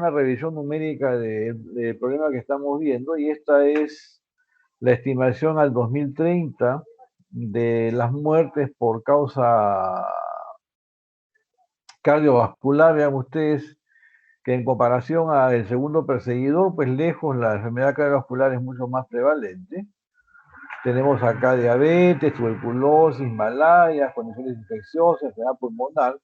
una revisión numérica del problema que estamos viendo y esta es la estimación al 2030 de las muertes por causa cardiovascular. Vean ustedes que en comparación al segundo perseguidor, pues lejos la enfermedad cardiovascular es mucho más prevalente. Tenemos acá diabetes, tuberculosis, malarias, condiciones infecciosas, enfermedad pulmonar.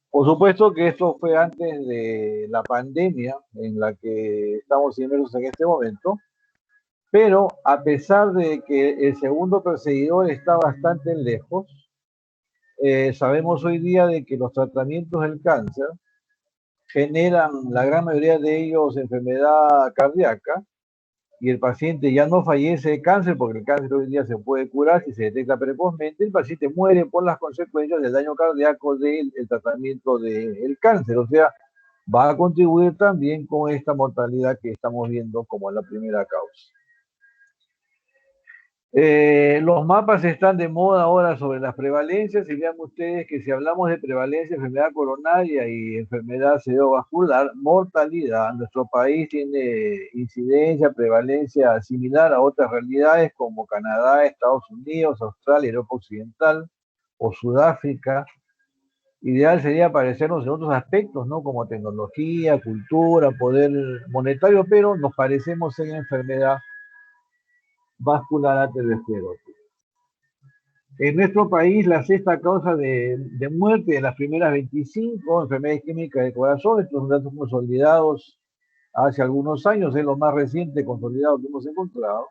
Por supuesto que esto fue antes de la pandemia en la que estamos inmersos en este momento, pero a pesar de que el segundo perseguidor está bastante lejos, sabemos hoy día de que los tratamientos del cáncer generan la gran mayoría de ellos enfermedad cardíaca y el paciente ya no fallece de cáncer porque el cáncer hoy en día se puede curar si se detecta precozmente, el paciente muere por las consecuencias del daño cardíaco del tratamiento del cáncer, o sea, va a contribuir también con esta mortalidad que estamos viendo como la primera causa. Los mapas están de moda ahora sobre las prevalencias y vean ustedes que si hablamos de prevalencia, enfermedad coronaria y enfermedad cerebrovascular, mortalidad, nuestro país tiene incidencia, prevalencia similar a otras realidades como Canadá, Estados Unidos, Australia, Europa Occidental o Sudáfrica. Ideal sería parecernos en otros aspectos, ¿no? Como tecnología, cultura, poder monetario, pero nos parecemos en enfermedad vascular aterosclerótica. En nuestro país, la sexta causa de muerte de las primeras 25 enfermedades químicas del corazón, estos son datos consolidados hace algunos años, es lo más reciente consolidado que hemos encontrado.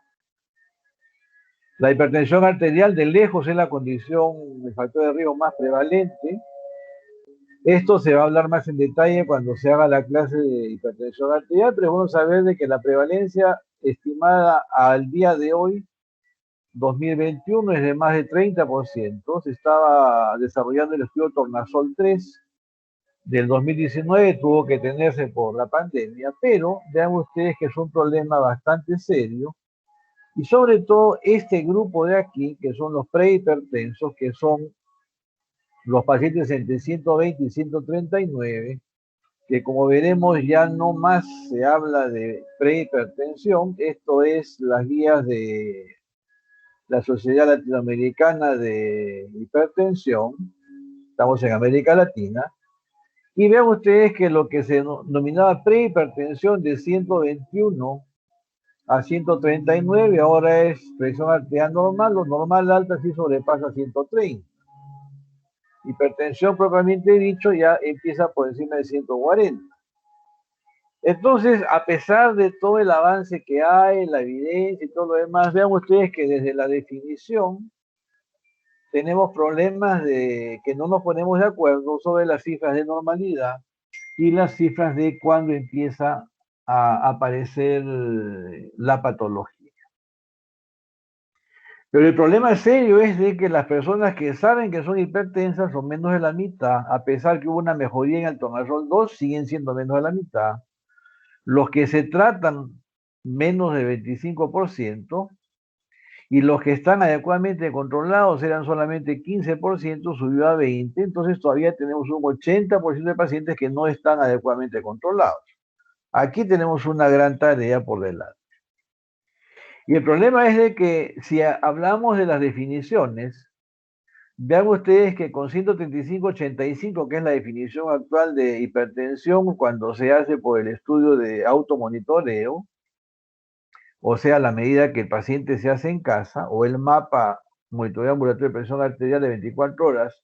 La hipertensión arterial de lejos es la condición, el factor de riesgo más prevalente. Esto se va a hablar más en detalle cuando se haga la clase de hipertensión arterial, pero es bueno saber de que la prevalencia estimada al día de hoy 2021 es de más de 30%. Se estaba desarrollando el estudio Tornasol 3 del 2019, tuvo que tenerse por la pandemia, pero vean ustedes que es un problema bastante serio y sobre todo este grupo de aquí, que son los prehipertensos, que son los pacientes entre 120 y 139, que como veremos ya no más se habla de prehipertensión, esto es las guías de la Sociedad Latinoamericana de Hipertensión, estamos en América Latina, y vean ustedes que lo que se denominaba prehipertensión de 121 a 139, ahora es presión arterial normal, lo normal alta sí sobrepasa 130. Hipertensión propiamente dicho ya empieza por encima de 140. Entonces, a pesar de todo el avance que hay, la evidencia y todo lo demás, vean ustedes que desde la definición tenemos problemas de que no nos ponemos de acuerdo sobre las cifras de normalidad y las cifras de cuando empieza a aparecer la patología. Pero el problema serio es de que las personas que saben que son hipertensas son menos de la mitad, a pesar que hubo una mejoría en el Tornasol 2, siguen siendo menos de la mitad. Los que se tratan menos de 25%, y los que están adecuadamente controlados eran solamente 15%, subió a 20%, entonces todavía tenemos un 80% de pacientes que no están adecuadamente controlados. Aquí tenemos una gran tarea por delante. Y el problema es de que si hablamos de las definiciones, vean ustedes que con 135-85, que es la definición actual de hipertensión cuando se hace por el estudio de automonitoreo, o sea, la medida que el paciente se hace en casa, o el mapa monitoreo ambulatorio de presión arterial de 24 horas,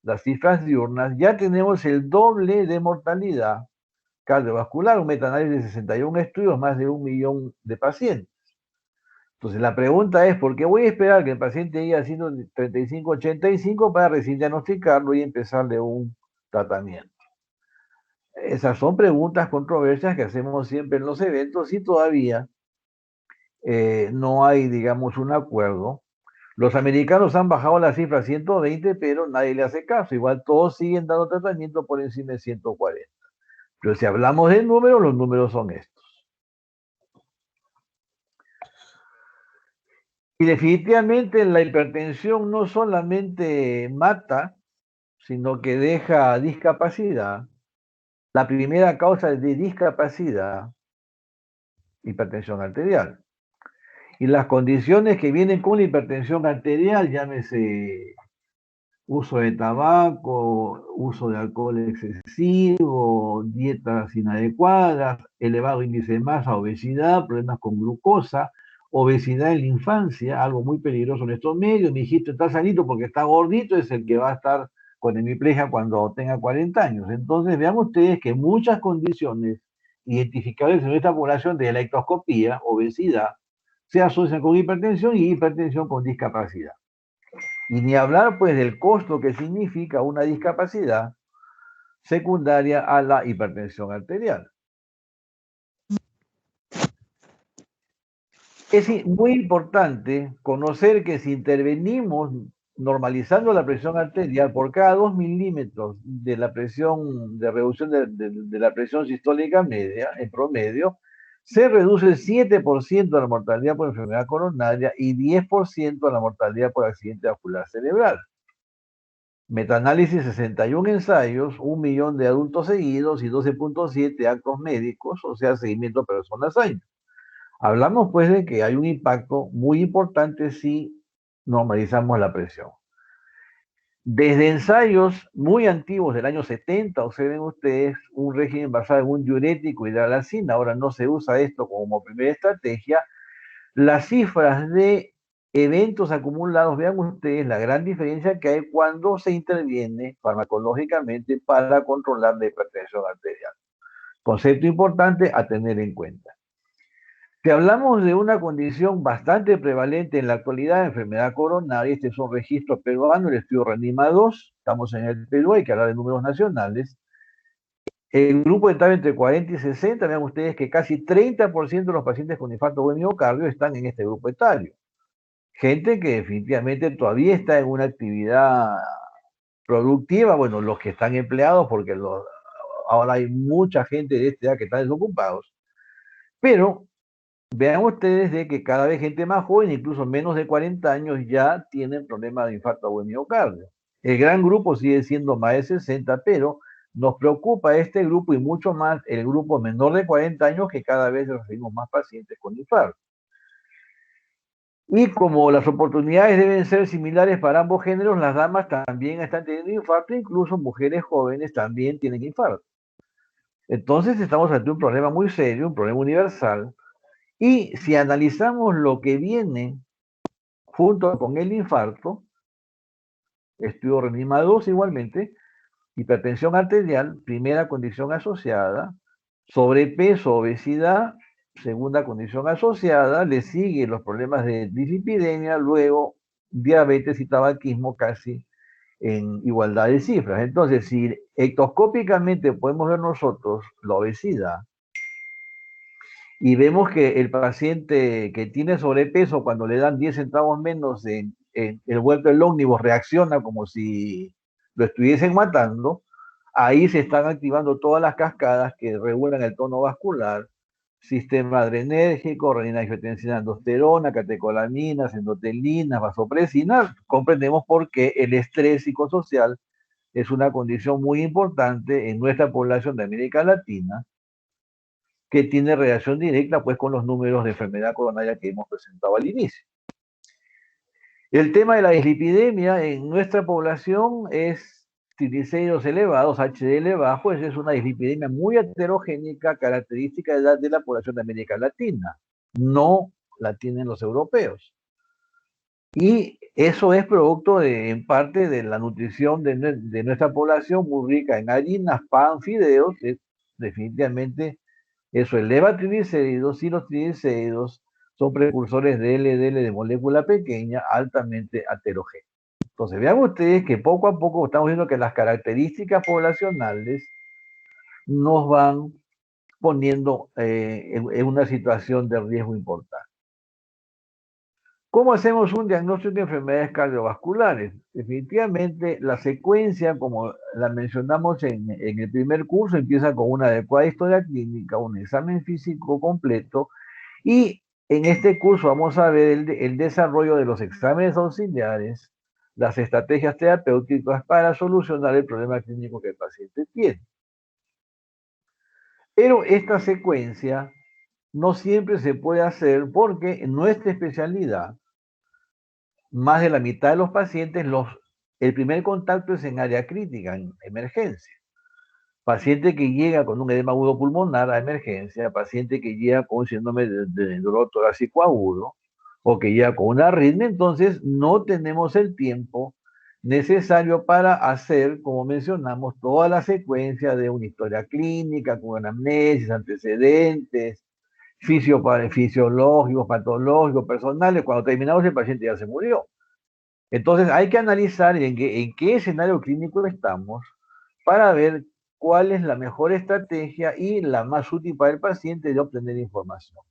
las cifras diurnas, ya tenemos el doble de mortalidad cardiovascular, un metaanálisis de 61 estudios, más de 1 millón de pacientes. Entonces, la pregunta es, ¿por qué voy a esperar que el paciente llegue a 135-85 para recién diagnosticarlo y empezarle un tratamiento? Esas son preguntas controversias que hacemos siempre en los eventos y todavía no hay, digamos, un acuerdo. Los americanos han bajado la cifra a 120, pero nadie le hace caso. Igual todos siguen dando tratamiento por encima de 140. Pero si hablamos de números, los números son estos. Y definitivamente la hipertensión no solamente mata, sino que deja discapacidad. la primera causa de discapacidad, hipertensión arterial. Y las condiciones que vienen con la hipertensión arterial, llámese uso de tabaco, uso de alcohol excesivo, dietas inadecuadas, elevado índice de masa, obesidad, problemas con glucosa, obesidad en la infancia, algo muy peligroso en estos medios. Mi hijito está sanito porque está gordito, es el que va a estar con hemiplegia cuando tenga 40 años. Entonces vean ustedes que muchas condiciones identificables en nuestra población de la ectoscopía, obesidad, se asocian con hipertensión y hipertensión con discapacidad. Y ni hablar pues del costo que significa una discapacidad secundaria a la hipertensión arterial. Es muy importante conocer que si intervenimos normalizando la presión arterial por cada 2 milímetros de la presión, de reducción de la presión sistólica media, en promedio, se reduce el 7% de la mortalidad por enfermedad coronaria y 10% de la mortalidad por accidente vascular cerebral. Metaanálisis, 61 ensayos, 1 millón de adultos seguidos y 12.7 actos médicos, o sea, seguimiento a personas año. Hablamos pues de que hay un impacto muy importante si normalizamos la presión. Desde ensayos muy antiguos del año 70, observen ustedes un régimen basado en un diurético y hidralacina, ahora no se usa esto como primera estrategia. Las cifras de eventos acumulados, vean ustedes la gran diferencia que hay cuando se interviene farmacológicamente para controlar la hipertensión arterial. Concepto importante a tener en cuenta. Si hablamos de una condición bastante prevalente en la actualidad, enfermedad coronaria, este es un registro peruano, el estudio REANIMA 2, estamos en el Perú, hay que hablar de números nacionales. El grupo etario entre 40 y 60, vean ustedes que casi 30% de los pacientes con infarto de miocardio están en este grupo etario. Gente que definitivamente todavía está en una actividad productiva, bueno, los que están empleados, porque ahora hay mucha gente de esta edad que está desocupados, pero vean ustedes de que cada vez gente más joven, incluso menos de 40 años, ya tienen problemas de infarto agudo de miocardio. El gran grupo sigue siendo más de 60, pero nos preocupa este grupo y mucho más el grupo menor de 40 años, que cada vez recibimos más pacientes con infarto. Y como las oportunidades deben ser similares para ambos géneros, las damas también están teniendo infarto, incluso mujeres jóvenes también tienen infarto. Entonces estamos ante un problema muy serio, un problema universal, y si analizamos lo que viene junto con el infarto, estudio REANIMA 2 igualmente, hipertensión arterial, primera condición asociada, sobrepeso, obesidad, segunda condición asociada, le siguen los problemas de dislipidemia, luego diabetes y tabaquismo casi en igualdad de cifras. Entonces, si ectoscópicamente podemos ver nosotros la obesidad y vemos que el paciente que tiene sobrepeso, cuando le dan 10 centavos menos en el vuelto del ómnibus, reacciona como si lo estuviesen matando, ahí se están activando todas las cascadas que regulan el tono vascular, sistema adrenérgico, renina, angiotensina, aldosterona, catecolaminas, endotelinas, vasopresina. Comprendemos por qué el estrés psicosocial es una condición muy importante en nuestra población de América Latina, que tiene relación directa pues con los números de enfermedad coronaria que hemos presentado al inicio. El tema de la dislipidemia en nuestra población es triglicéridos elevados, HDL bajo, esa es una dislipidemia muy heterogénica, característica de la población de América Latina. No la tienen los europeos. Y eso es producto en parte de la nutrición de nuestra población, muy rica en harinas, pan, fideos, definitivamente eso eleva triglicéridos y los triglicéridos son precursores de LDL de molécula pequeña altamente aterogénea. Entonces, vean ustedes que poco a poco estamos viendo que las características poblacionales nos van poniendo en una situación de riesgo importante. ¿Cómo hacemos un diagnóstico de enfermedades cardiovasculares? Definitivamente la secuencia, como la mencionamos en el primer curso, empieza con una adecuada historia clínica, un examen físico completo, y en este curso vamos a ver el desarrollo de los exámenes auxiliares, las estrategias terapéuticas para solucionar el problema clínico que el paciente tiene. Pero esta secuencia no siempre se puede hacer porque en nuestra especialidad, más de la mitad de los pacientes, el primer contacto es en área crítica, en emergencia. Paciente que llega con un edema agudo pulmonar a emergencia, paciente que llega con un síndrome de dolor torácico agudo o que llega con una arritmia, entonces no tenemos el tiempo necesario para hacer, como mencionamos, toda la secuencia de una historia clínica, con anamnesis, antecedentes, fisiológicos, patológicos, personales. Cuando terminamos el paciente ya se murió. Entonces hay que analizar en qué escenario clínico estamos para ver cuál es la mejor estrategia y la más útil para el paciente de obtener información.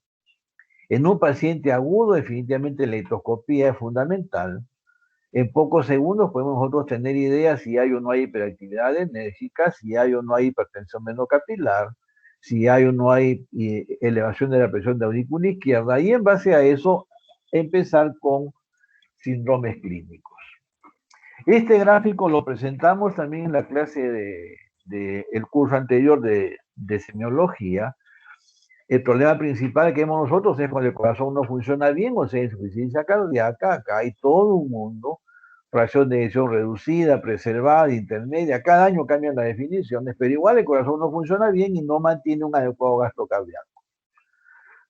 En un paciente agudo, definitivamente la litoscopía es fundamental. En pocos segundos podemos nosotros tener idea si hay o no hay hiperactividad enérgica, si hay o no hay hipertensión venocapilar, si hay o no hay elevación de la presión de aurícula izquierda, y en base a eso empezar con síndromes clínicos. Este gráfico lo presentamos también en la clase el curso anterior de semiología. El problema principal que vemos nosotros es cuando el corazón no funciona bien, o sea, insuficiencia cardíaca. Acá hay todo un mundo, fracción de eyección reducida, preservada, intermedia. Cada año cambian las definiciones, pero igual el corazón no funciona bien y no mantiene un adecuado gasto cardíaco.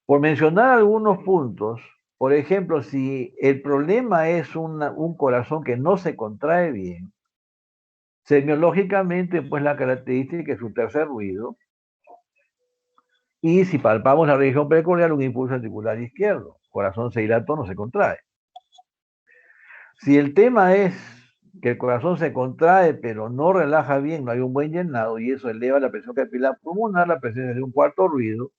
Por mencionar algunos puntos, por ejemplo, si el problema es un corazón que no se contrae bien, semiológicamente, pues la característica es un tercer ruido, y si palpamos la región precordial, un impulso articular izquierdo. Corazón se dilató, no se contrae. Si el tema es que el corazón se contrae, pero no relaja bien, no hay un buen llenado, y eso eleva la presión capilar pulmonar, la presencia de un cuarto ruido,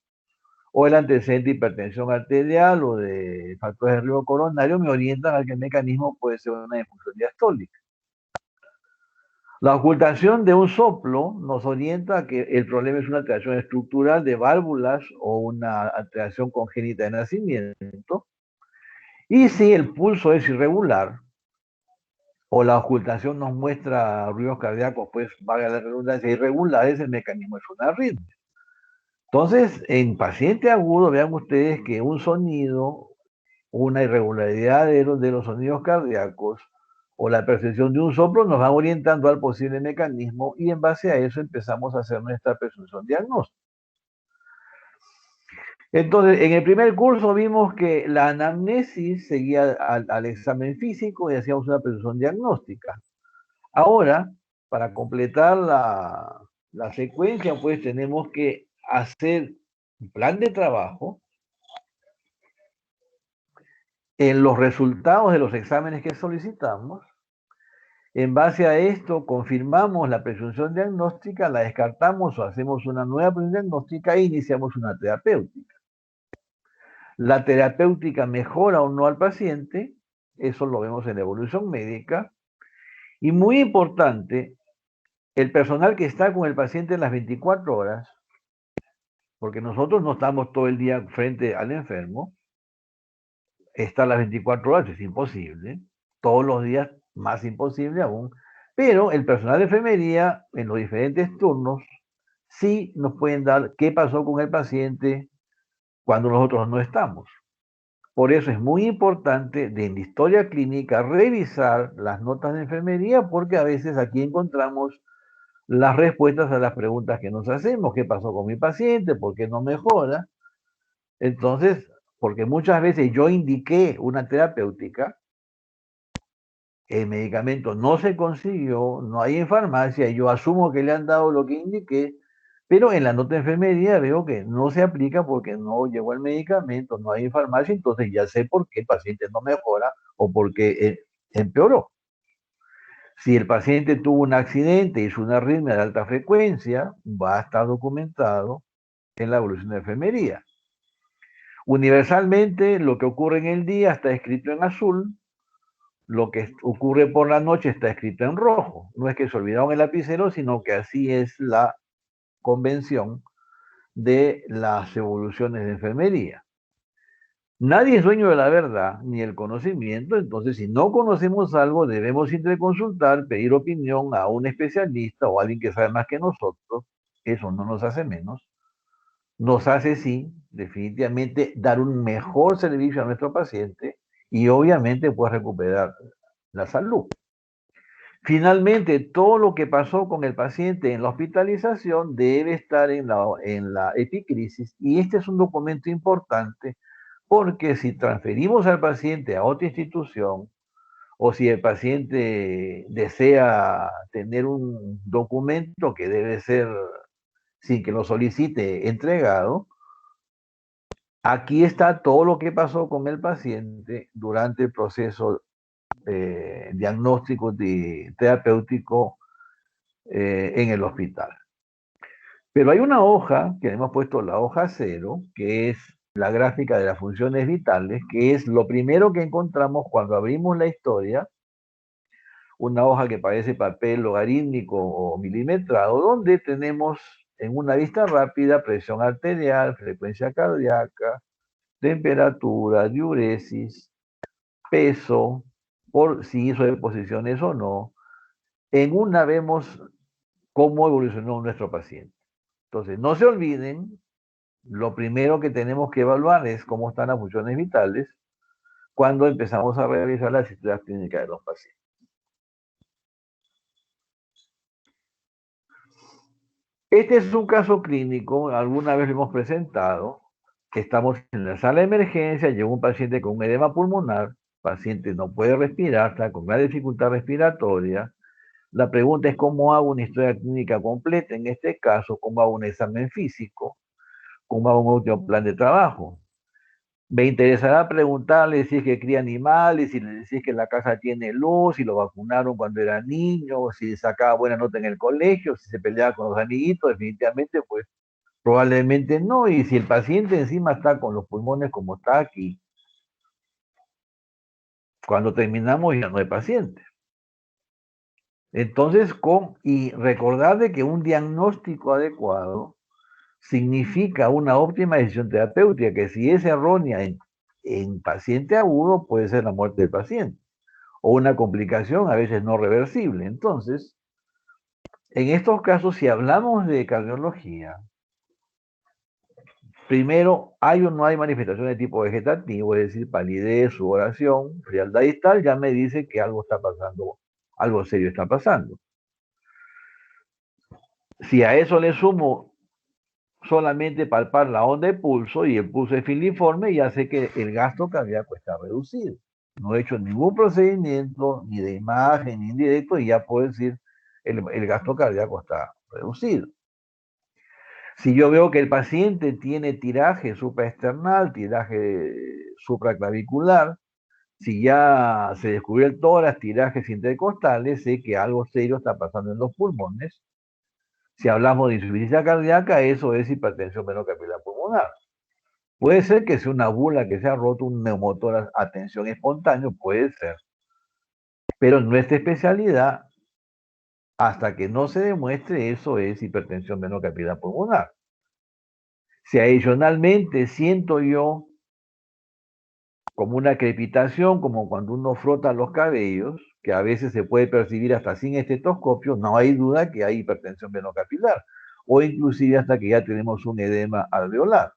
o el antecedente de hipertensión arterial o de factores de riesgo coronario, me orientan a que el mecanismo puede ser una disfunción diastólica. La ocultación de un soplo nos orienta a que el problema es una alteración estructural de válvulas o una alteración congénita de nacimiento. Y si el pulso es irregular o la ocultación nos muestra ruidos cardíacos, pues valga la redundancia, irregulares, el mecanismo es una arritmia. Entonces, en paciente agudo, vean ustedes que un sonido, una irregularidad de los sonidos cardíacos o la percepción de un soplo nos va orientando al posible mecanismo, y en base a eso empezamos a hacer nuestra presunción diagnóstica. Entonces, en el primer curso vimos que la anamnesis seguía al examen físico y hacíamos una presunción diagnóstica. Ahora, para completar la secuencia, pues tenemos que hacer un plan de trabajo en los resultados de los exámenes que solicitamos. En base a esto, confirmamos la presunción diagnóstica, la descartamos o hacemos una nueva presunción diagnóstica e iniciamos una terapéutica. La terapéutica mejora o no al paciente, eso lo vemos en la evolución médica. Y muy importante, el personal que está con el paciente en las 24 horas, porque nosotros no estamos todo el día frente al enfermo, está las 24 horas, es imposible, todos los días más imposible aún, pero el personal de enfermería en los diferentes turnos sí nos pueden dar qué pasó con el paciente cuando nosotros no estamos. Por eso es muy importante de la historia clínica revisar las notas de enfermería, porque a veces aquí encontramos las respuestas a las preguntas que nos hacemos. ¿Qué pasó con mi paciente? ¿Por qué no mejora? Entonces, porque muchas veces yo indiqué una terapéutica, el medicamento no se consiguió, no hay en farmacia, y yo asumo que le han dado lo que indiqué, pero en la nota de enfermería veo que no se aplica porque no llegó el medicamento, no hay en farmacia, entonces ya sé por qué el paciente no mejora o por qué empeoró. Si el paciente tuvo un accidente, hizo una arritmia de alta frecuencia, va a estar documentado en la evolución de enfermería. Universalmente, lo que ocurre en el día está escrito en azul, lo que ocurre por la noche está escrito en rojo. No es que se olvidaron el lapicero, sino que así es la convención de las evoluciones de enfermería. Nadie es dueño de la verdad ni el conocimiento, entonces si no conocemos algo debemos interconsultar, pedir opinión a un especialista o a alguien que sabe más que nosotros, eso no nos hace menos, nos hace sí, definitivamente, dar un mejor servicio a nuestro paciente y obviamente pues recuperar la salud. Finalmente, todo lo que pasó con el paciente en la hospitalización debe estar en la epicrisis, y este es un documento importante porque si transferimos al paciente a otra institución o si el paciente desea tener un documento que debe ser, sin que lo solicite, entregado, aquí está todo lo que pasó con el paciente durante el proceso diagnóstico terapéutico en el hospital. Pero hay una hoja, que hemos puesto la hoja 0, que es la gráfica de las funciones vitales, que es lo primero que encontramos cuando abrimos la historia, una hoja que parece papel logarítmico o milimetrado, donde tenemos en una vista rápida presión arterial, frecuencia cardíaca, temperatura, diuresis, peso, por si hizo deposiciones o no. En una vemos cómo evolucionó nuestro paciente. Entonces, no se olviden, lo primero que tenemos que evaluar es cómo están las funciones vitales cuando empezamos a realizar las historias clínicas de los pacientes. Este es un caso clínico, alguna vez lo hemos presentado. Estamos en la sala de emergencia, llega un paciente con un edema pulmonar, paciente no puede respirar, está con gran dificultad respiratoria. La pregunta es cómo hago una historia clínica completa, en este caso, cómo hago un examen físico, cómo hago un último plan de trabajo. Me interesará preguntarle si es que cría animales, si le decís que la casa tiene luz, si lo vacunaron cuando era niño, si sacaba buena nota en el colegio, si se peleaba con los amiguitos. Definitivamente, pues probablemente no. Y si el paciente encima está con los pulmones como está aquí, cuando terminamos ya no hay paciente. Entonces, y recordar de que un diagnóstico adecuado significa una óptima decisión terapéutica, que si es errónea en paciente agudo, puede ser la muerte del paciente o una complicación a veces no reversible. Entonces, en estos casos, si hablamos de cardiología, primero, hay o no hay manifestación de tipo vegetativo, es decir, palidez, sudoración, frialdad distal, ya me dice que algo está pasando, algo serio está pasando. Si a eso le sumo solamente palpar la onda de pulso y el pulso es filiforme, ya sé que el gasto cardíaco está reducido. No he hecho ningún procedimiento, ni de imagen, ni indirecto, y ya puedo decir el gasto cardíaco está reducido. Si yo veo que el paciente tiene tiraje supraesternal, tiraje supraclavicular, si ya se descubrió el tórax, tirajes intercostales, sé que algo serio está pasando en los pulmones. Si hablamos de insuficiencia cardíaca, eso es hipertensión venocapilar pulmonar. Puede ser que sea una bula que se ha roto, un neumotórax a tensión espontáneo, puede ser. Pero en nuestra especialidad, hasta que no se demuestre, eso es hipertensión venocapilar pulmonar. Si adicionalmente siento yo como una crepitación, como cuando uno frota los cabellos, que a veces se puede percibir hasta sin estetoscopio, no hay duda que hay hipertensión venocapilar, o inclusive hasta que ya tenemos un edema alveolar.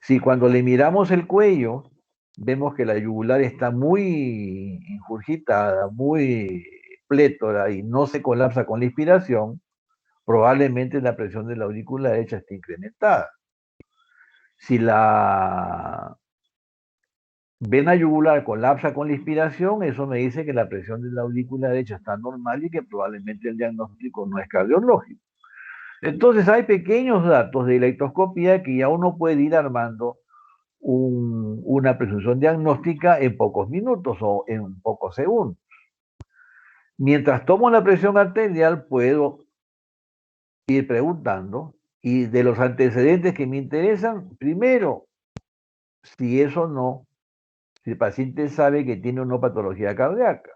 Si cuando le miramos el cuello, vemos que la yugular está muy ingurgitada, muy plétora y no se colapsa con la inspiración, probablemente la presión de la aurícula derecha está incrementada. Si la vena yugular colapsa con la inspiración, eso me dice que la presión de la aurícula derecha está normal y que probablemente el diagnóstico no es cardiológico. Entonces hay pequeños datos de electroscopía que ya uno puede ir armando una presunción diagnóstica en pocos minutos o en pocos segundos. Mientras tomo la presión arterial, puedo ir preguntando, y de los antecedentes que me interesan, primero, si eso no, si el paciente sabe que tiene una patología cardíaca.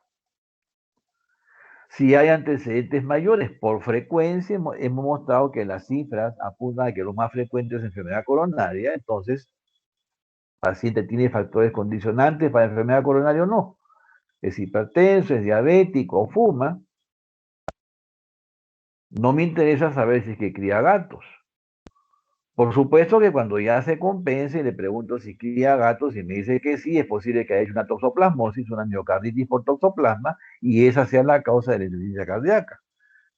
Si hay antecedentes mayores, por frecuencia, hemos mostrado que las cifras apuntan a que lo más frecuente es enfermedad coronaria. Entonces, el paciente tiene factores condicionantes para enfermedad coronaria o no. Es hipertenso, es diabético o fuma. No me interesa saber si es que cría gatos. Por supuesto que cuando ya se compense, le pregunto si cría gatos y me dice que sí, es posible que haya hecho una toxoplasmosis, una miocarditis por toxoplasma, y esa sea la causa de la insuficiencia cardíaca.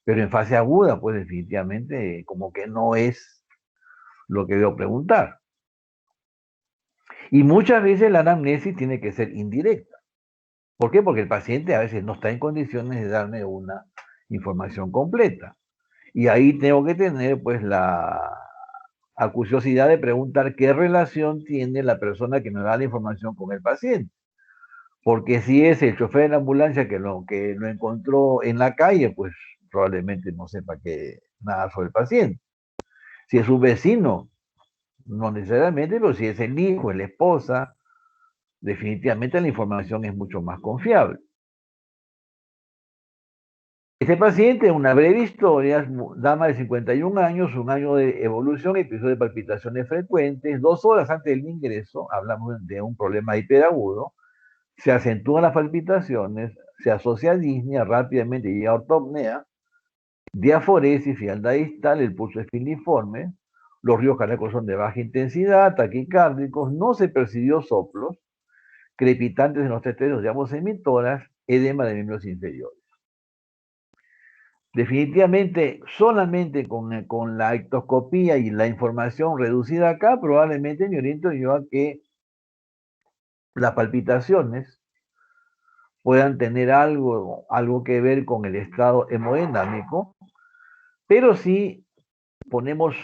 Pero en fase aguda, pues definitivamente como que no es lo que debo preguntar. Y muchas veces la anamnesis tiene que ser indirecta. ¿Por qué? Porque el paciente a veces no está en condiciones de darme una información completa. Y ahí tengo que tener pues la acuciosidad de preguntar qué relación tiene la persona que me da la información con el paciente. Porque si es el chofer de la ambulancia que lo encontró en la calle, pues probablemente no sepa nada sobre el paciente. Si es un vecino, no necesariamente, pero si es el hijo, la esposa, definitivamente la información es mucho más confiable. Este paciente, una breve historia, dama de 51 años, un año de evolución, episodio de palpitaciones frecuentes, 2 horas antes del ingreso, hablamos de un problema hiperagudo, se acentúan las palpitaciones, se asocia a disnea, rápidamente llega a ortopnea, diaforesis, frialdad distal, el pulso es filiforme, los ríos cardíacos son de baja intensidad, taquicárdicos, no se percibió soplos, crepitantes en los teteros de ambos emitoras, edema de miembros inferiores. Definitivamente, solamente con la ectoscopía y la información reducida acá, probablemente me oriento yo a que las palpitaciones puedan tener algo que ver con el estado hemodinámico, pero si ponemos,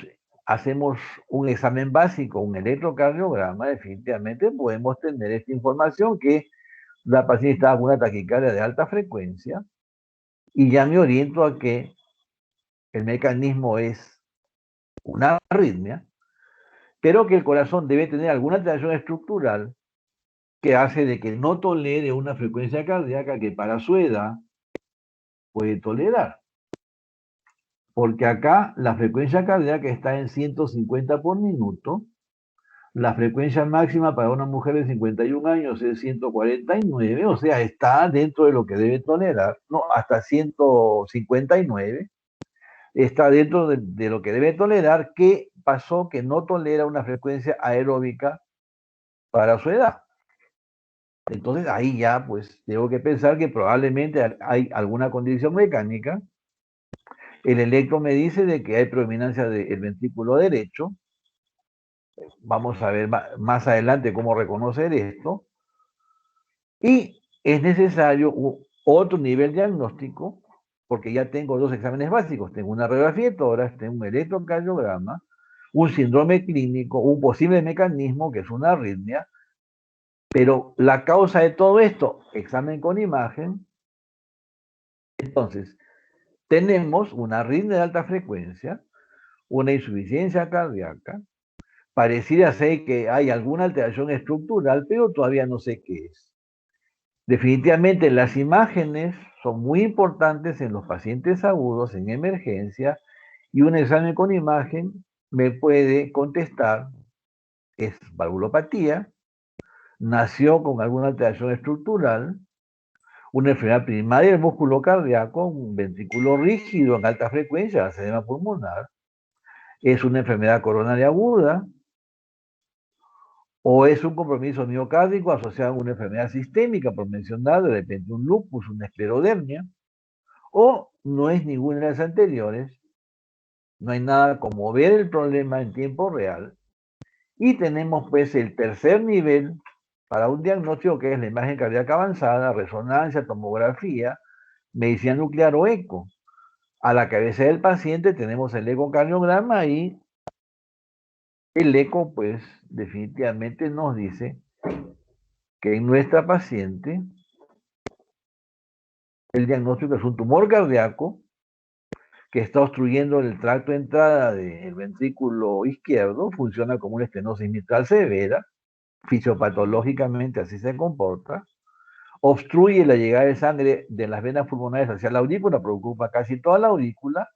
hacemos un examen básico, un electrocardiograma, definitivamente podemos tener esta información que la paciente está con una taquicardia de alta frecuencia y ya me oriento a que el mecanismo es una arritmia, pero que el corazón debe tener alguna alteración estructural que hace de que no tolere una frecuencia cardíaca que para su edad puede tolerar. Porque acá la frecuencia cardíaca está en 150 por minuto, la frecuencia máxima para una mujer de 51 años es 149, o sea, está dentro de lo que debe tolerar, no, hasta 159, está dentro de lo que debe tolerar. ¿Qué pasó? Que no tolera una frecuencia aeróbica para su edad. Entonces ahí ya pues tengo que pensar que probablemente hay alguna condición mecánica. El electro me dice de que hay predominancia del ventrículo derecho. Vamos a ver más adelante cómo reconocer esto. Y es necesario otro nivel diagnóstico, porque ya tengo 2 exámenes básicos. Tengo una radiografía de tórax, tengo un electrocardiograma, un síndrome clínico, un posible mecanismo que es una arritmia, pero la causa de todo esto, examen con imagen. Entonces, tenemos una arritmia de alta frecuencia, una insuficiencia cardíaca, pareciera ser que hay alguna alteración estructural, pero todavía no sé qué es. Definitivamente las imágenes son muy importantes en los pacientes agudos en emergencia y un examen con imagen me puede contestar, es valvulopatía, nació con alguna alteración estructural, una enfermedad primaria del músculo cardíaco, un ventrículo rígido en alta frecuencia, edema pulmonar, es una enfermedad coronaria aguda, o es un compromiso miocárdico asociado a una enfermedad sistémica, por mencionar, de repente un lupus, una esclerodermia, o no es ninguna de las anteriores, no hay nada como ver el problema en tiempo real, y tenemos pues el tercer nivel para un diagnóstico que es la imagen cardíaca avanzada, resonancia, tomografía, medicina nuclear o eco. A la cabeza del paciente tenemos el ecocardiograma y el eco pues definitivamente nos dice que en nuestra paciente el diagnóstico es un tumor cardíaco que está obstruyendo el tracto de entrada del ventrículo izquierdo, funciona como una estenosis mitral severa, fisiopatológicamente así se comporta, obstruye la llegada de sangre de las venas pulmonares hacia la aurícula, preocupa casi toda la aurícula.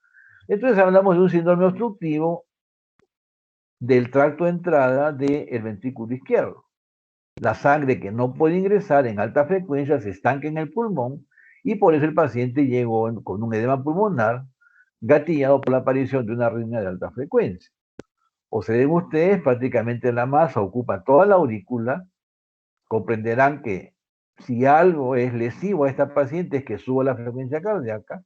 Entonces hablamos de un síndrome obstructivo del tracto de entrada del ventrículo izquierdo. La sangre que no puede ingresar en alta frecuencia se estanca en el pulmón y por eso el paciente llegó con un edema pulmonar gatillado por la aparición de una arritmia de alta frecuencia. Observen ustedes, prácticamente la masa ocupa toda la aurícula. Comprenderán que si algo es lesivo a esta paciente es que suba la frecuencia cardíaca,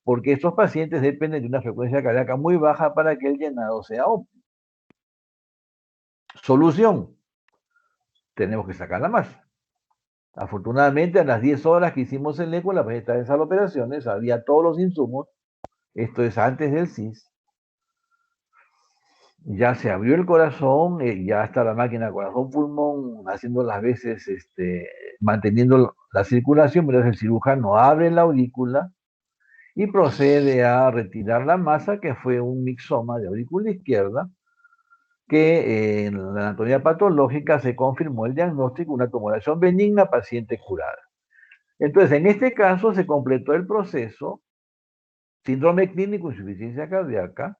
porque estos pacientes dependen de una frecuencia cardíaca muy baja para que el llenado sea óptimo. Solución, tenemos que sacar la masa. Afortunadamente, a las 10 horas que hicimos el eco, la paciente estaba en sala de operaciones, había todos los insumos, esto es antes del CIS, ya se abrió el corazón, ya está la máquina corazón-pulmón haciendo las veces, manteniendo la circulación, pero el cirujano abre la aurícula y procede a retirar la masa, que fue un mixoma de aurícula izquierda, que en la anatomía patológica se confirmó el diagnóstico, una tumoración benigna, paciente curada. Entonces, en este caso se completó el proceso, síndrome clínico, insuficiencia cardíaca,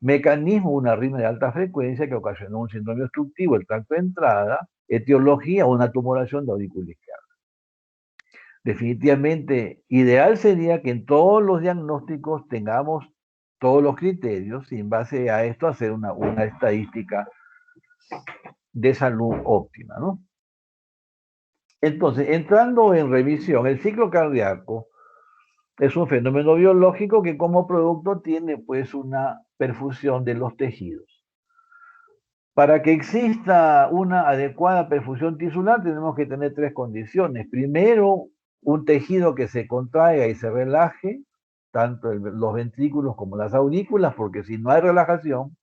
mecanismo, una arritmia de alta frecuencia que ocasionó un síndrome obstructivo del tracto de entrada, etiología, una tumoración de aurícula izquierda. Definitivamente, ideal sería que en todos los diagnósticos tengamos todos los criterios y en base a esto hacer una estadística de salud óptima, ¿no? Entonces, entrando en revisión, el ciclo cardíaco es un fenómeno biológico que como producto tiene pues una perfusión de los tejidos. Para que exista una adecuada perfusión tisular tenemos que tener tres condiciones. Primero, un tejido que se contraiga y se relaje, tanto los ventrículos como las aurículas, porque si no hay relajación,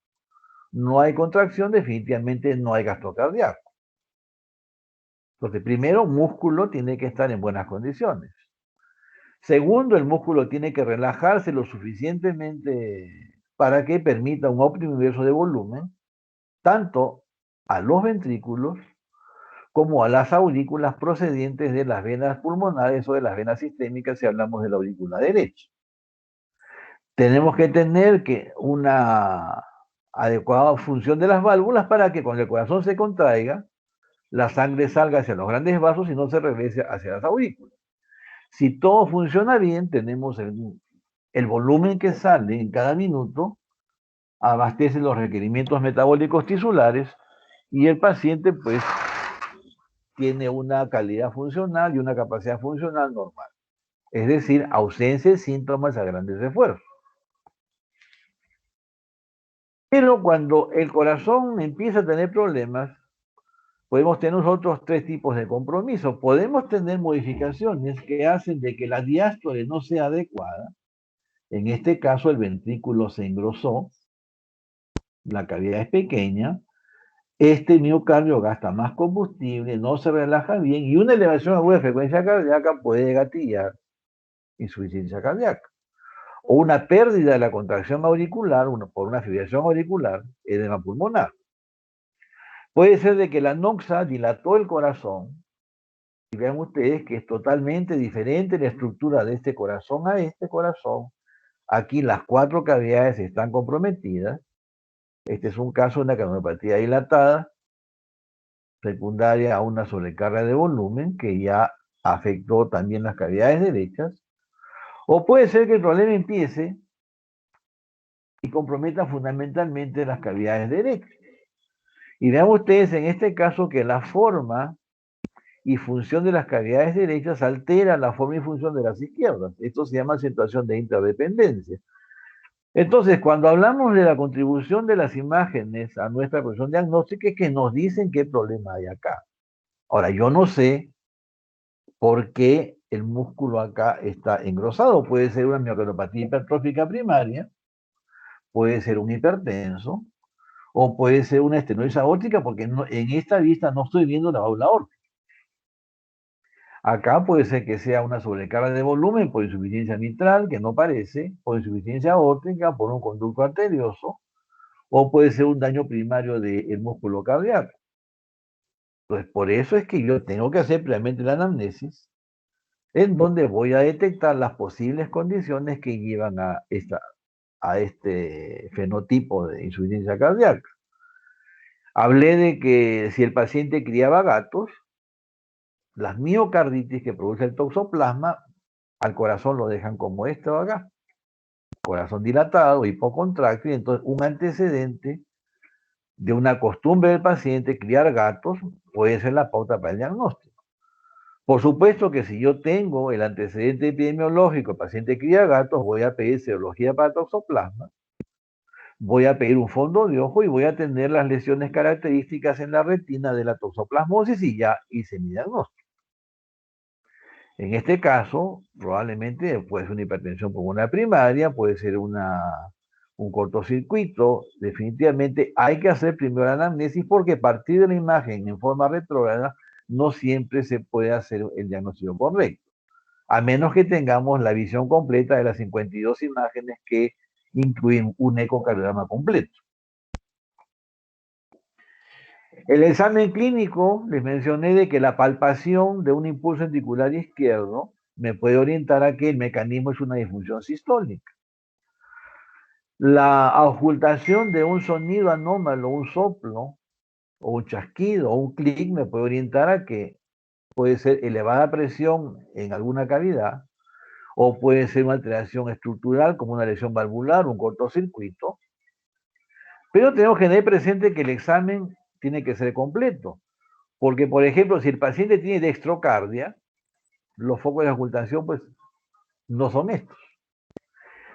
no hay contracción, definitivamente no hay gasto cardíaco. Entonces, primero, músculo tiene que estar en buenas condiciones. Segundo, el músculo tiene que relajarse lo suficientemente para que permita un óptimo ingreso de volumen, tanto a los ventrículos como a las aurículas procedientes de las venas pulmonares o de las venas sistémicas si hablamos de la aurícula derecha. Tenemos que tener una adecuada función de las válvulas para que cuando el corazón se contraiga, la sangre salga hacia los grandes vasos y no se regrese hacia las aurículas. Si todo funciona bien, tenemos el volumen que sale en cada minuto, abastece los requerimientos metabólicos tisulares y el paciente pues tiene una calidad funcional y una capacidad funcional normal. Es decir, ausencia de síntomas a grandes esfuerzos. Pero cuando el corazón empieza a tener problemas, podemos tener nosotros tres tipos de compromiso. Podemos tener modificaciones que hacen de que la diástole no sea adecuada. En este caso, el ventrículo se engrosó, la cavidad es pequeña, este miocardio gasta más combustible, no se relaja bien y una elevación aguda de frecuencia cardíaca puede gatillar insuficiencia cardíaca. O una pérdida de la contracción auricular por una fibrilación auricular, edema pulmonar. Puede ser de que la noxa dilató el corazón, y vean ustedes que es totalmente diferente la estructura de este corazón a este corazón. Aquí las cuatro cavidades están comprometidas. Este es un caso de una cardiopatía dilatada, secundaria a una sobrecarga de volumen que ya afectó también las cavidades derechas. O puede ser que el problema empiece y comprometa fundamentalmente las cavidades derechas. Y vean ustedes en este caso que la forma y función de las cavidades derechas altera la forma y función de las izquierdas. Esto se llama situación de interdependencia. Entonces, cuando hablamos de la contribución de las imágenes a nuestra precisión diagnóstica, es que nos dicen qué problema hay acá. Ahora, yo no sé por qué el músculo acá está engrosado. Puede ser una miocardiopatía hipertrófica primaria, puede ser un hipertenso, o puede ser una estenosis aórtica, porque en esta vista no estoy viendo la válvula aórtica. Acá puede ser que sea una sobrecarga de volumen por insuficiencia mitral, que no parece, por insuficiencia aórtica, por un conducto arterioso, o puede ser un daño primario del músculo cardíaco. Entonces, por eso es que yo tengo que hacer previamente la anamnesis, en donde voy a detectar las posibles condiciones que llevan a este fenotipo de insuficiencia cardíaca. Hablé de que si el paciente criaba gatos, las miocarditis que produce el toxoplasma, al corazón lo dejan como esto acá, corazón dilatado, hipocontráctil, entonces un antecedente de una costumbre del paciente criar gatos puede ser la pauta para el diagnóstico. Por supuesto que si yo tengo el antecedente epidemiológico, el paciente cría gatos, voy a pedir serología para toxoplasma, voy a pedir un fondo de ojo y voy a tener las lesiones características en la retina de la toxoplasmosis y ya hice mi diagnóstico. En este caso, probablemente puede ser una hipertensión pulmonar primaria, puede ser un cortocircuito. Definitivamente hay que hacer primero la anamnesis porque partir de la imagen en forma retrógrada no siempre se puede hacer el diagnóstico correcto, a menos que tengamos la visión completa de las 52 imágenes que incluyen un ecocardiograma completo. El examen clínico, les mencioné de que la palpación de un impulso ventricular izquierdo me puede orientar a que el mecanismo es una disfunción sistólica. La ocultación de un sonido anómalo, un soplo, o un chasquido, o un clic, me puede orientar a que puede ser elevada presión en alguna cavidad, o puede ser una alteración estructural como una lesión valvular, un cortocircuito. Pero tenemos que tener presente que el examen tiene que ser completo. Porque, por ejemplo, si el paciente tiene dextrocardia, los focos de ocultación pues no son estos.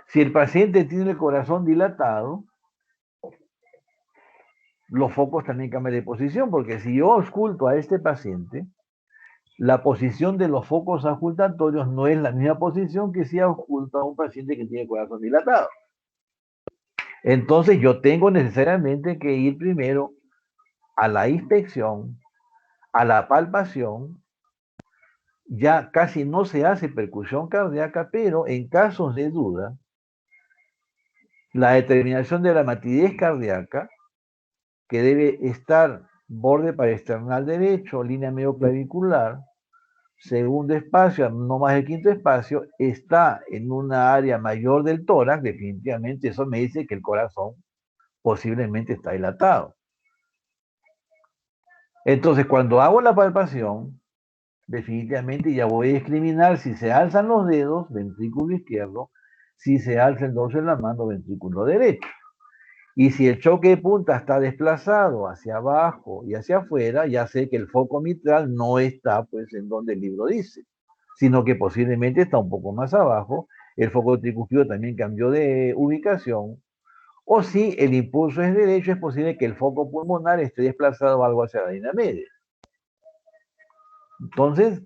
Si el paciente tiene el corazón dilatado, los focos también cambian de posición, porque si yo oculto a este paciente, la posición de los focos ocultatorios no es la misma posición que si oculto a un paciente que tiene el corazón dilatado. Entonces yo tengo necesariamente que ir primero a la inspección, a la palpación. Ya casi no se hace percusión cardíaca, pero en casos de duda, la determinación de la matidez cardíaca, que debe estar borde paraesternal derecho, línea medio clavicular, segundo espacio, no más el quinto espacio, está en una área mayor del tórax, definitivamente eso me dice que el corazón posiblemente está dilatado. Entonces, cuando hago la palpación, definitivamente ya voy a discriminar si se alzan los dedos, ventrículo izquierdo, si se alza el dorso de la mano, ventrículo derecho. Y si el choque de punta está desplazado hacia abajo y hacia afuera, ya sé que el foco mitral no está pues en donde el libro dice, sino que posiblemente está un poco más abajo. El foco tricúspide también cambió de ubicación. O si el impulso es derecho, es posible que el foco pulmonar esté desplazado algo hacia la línea media. Entonces,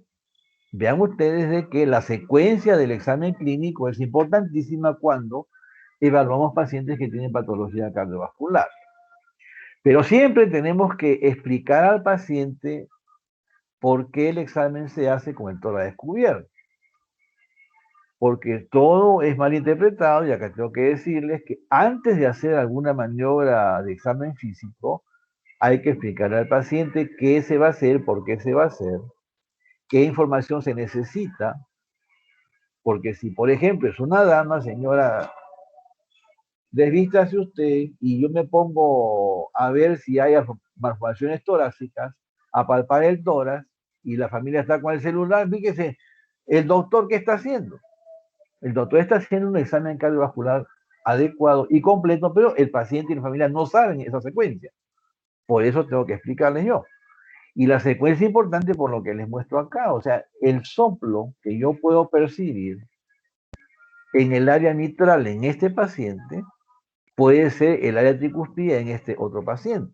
vean ustedes de que la secuencia del examen clínico es importantísima cuando evaluamos pacientes que tienen patología cardiovascular. Pero siempre tenemos que explicar al paciente por qué el examen se hace con el tórax descubierto. Porque todo es mal interpretado, y acá tengo que decirles que antes de hacer alguna maniobra de examen físico, hay que explicarle al paciente qué se va a hacer, por qué se va a hacer, qué información se necesita. Porque si, por ejemplo, es una dama, señora, desvístase usted y yo me pongo a ver si hay malformaciones torácicas, a palpar el tórax y la familia está con el celular, fíjese, el doctor, ¿qué está haciendo? El doctor está haciendo un examen cardiovascular adecuado y completo, pero el paciente y la familia no saben esa secuencia. Por eso tengo que explicarles yo. Y la secuencia es importante por lo que les muestro acá. O sea, el soplo que yo puedo percibir en el área mitral en este paciente puede ser el área tricuspide en este otro paciente.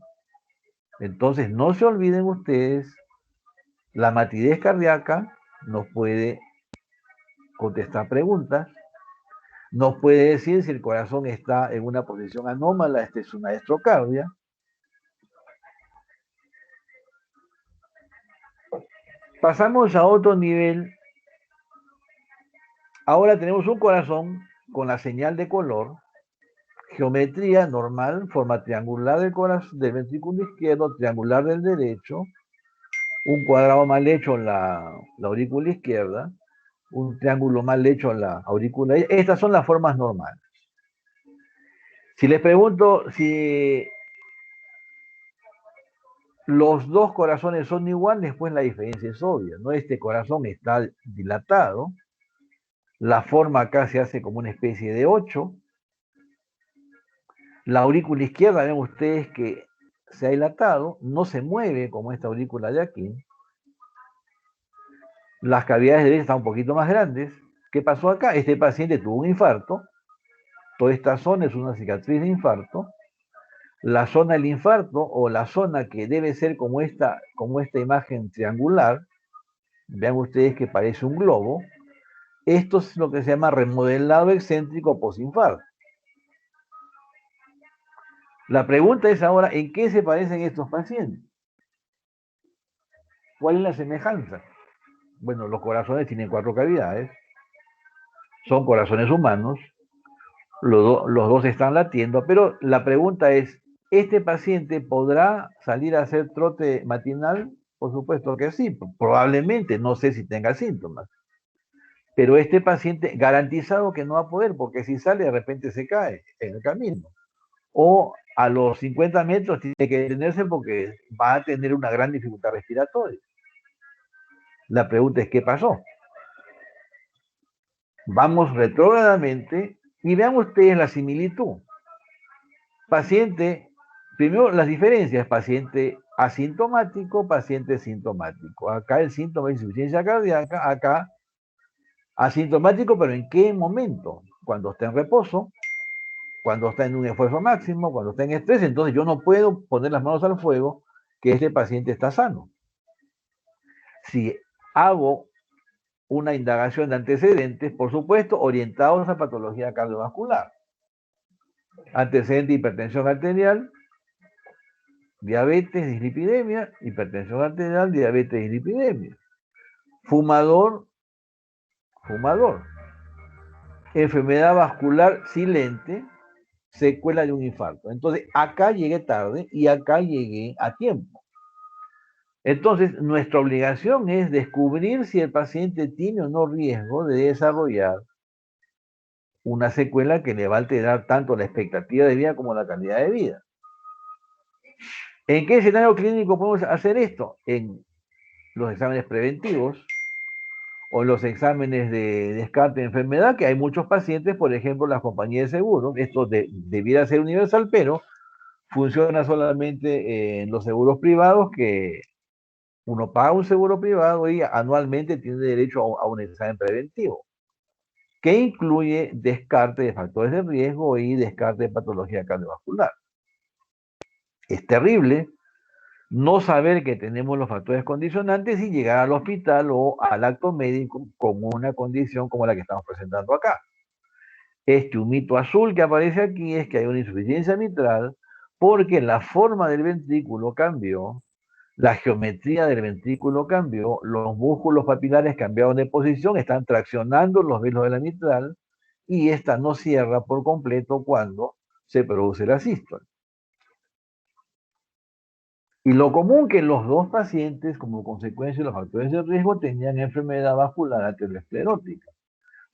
Entonces, no se olviden ustedes, la matidez cardíaca nos puede contestar preguntas, nos puede decir si el corazón está en una posición anómala, esta es una estrocardia. Pasamos a otro nivel. Ahora tenemos un corazón con la señal de color, geometría normal, forma triangular del corazón, del ventrículo izquierdo, triangular del derecho, un cuadrado mal hecho en la aurícula izquierda, un triángulo mal hecho en la aurícula. Estas son las formas normales. Si les pregunto si los dos corazones son iguales, pues la diferencia es obvia, ¿no? Este corazón está dilatado, la forma acá se hace como una especie de 8. La aurícula izquierda, ven ustedes que se ha dilatado, no se mueve como esta aurícula de aquí. Las cavidades derechas están un poquito más grandes. ¿Qué pasó acá? Este paciente tuvo un infarto. Toda esta zona es una cicatriz de infarto. La zona del infarto o la zona que debe ser como esta imagen triangular, vean ustedes que parece un globo, esto es lo que se llama remodelado excéntrico posinfarto. La pregunta es ahora, ¿en qué se parecen estos pacientes? ¿Cuál es la semejanza? Bueno, los corazones tienen 4 cavidades, son corazones humanos, los dos están latiendo, pero la pregunta es, ¿este paciente podrá salir a hacer trote matinal? Por supuesto que sí, probablemente, no sé si tenga síntomas, pero este paciente garantizado que no va a poder, porque si sale de repente se cae en el camino, o a los 50 metros tiene que detenerse porque va a tener una gran dificultad respiratoria. La pregunta es, ¿qué pasó? Vamos retrógradamente y vean ustedes la similitud. Paciente, primero las diferencias, paciente asintomático, paciente sintomático. Acá el síntoma es insuficiencia cardíaca, acá asintomático, pero ¿en qué momento? Cuando está en reposo, cuando está en un esfuerzo máximo, cuando está en estrés, entonces yo no puedo poner las manos al fuego que este paciente está sano. Si hago una indagación de antecedentes, por supuesto, orientados a patología cardiovascular. Antecedente de hipertensión arterial, diabetes, dislipidemia, hipertensión arterial, diabetes, dislipidemia. Fumador, enfermedad vascular silente, secuela de un infarto. Entonces, acá llegué tarde y acá llegué a tiempo. Entonces, nuestra obligación es descubrir si el paciente tiene o no riesgo de desarrollar una secuela que le va a alterar tanto la expectativa de vida como la calidad de vida. ¿En qué escenario clínico podemos hacer esto? En los exámenes preventivos o en los exámenes de descarte de enfermedad, que hay muchos pacientes, por ejemplo, las compañías de seguros, esto debiera ser universal, pero funciona solamente en los seguros privados, que uno paga un seguro privado y anualmente tiene derecho a un examen preventivo, que incluye descarte de factores de riesgo y descarte de patología cardiovascular. Es terrible no saber que tenemos los factores condicionantes y llegar al hospital o al acto médico con una condición como la que estamos presentando acá. Este humito azul que aparece aquí es que hay una insuficiencia mitral porque la forma del ventrículo cambió, la geometría del ventrículo cambió, los músculos papilares cambiaron de posición, están traccionando los velos de la mitral y esta no cierra por completo cuando se produce la sístole. Y lo común que los dos pacientes, como consecuencia de los factores de riesgo, tenían enfermedad vascular aterosclerótica.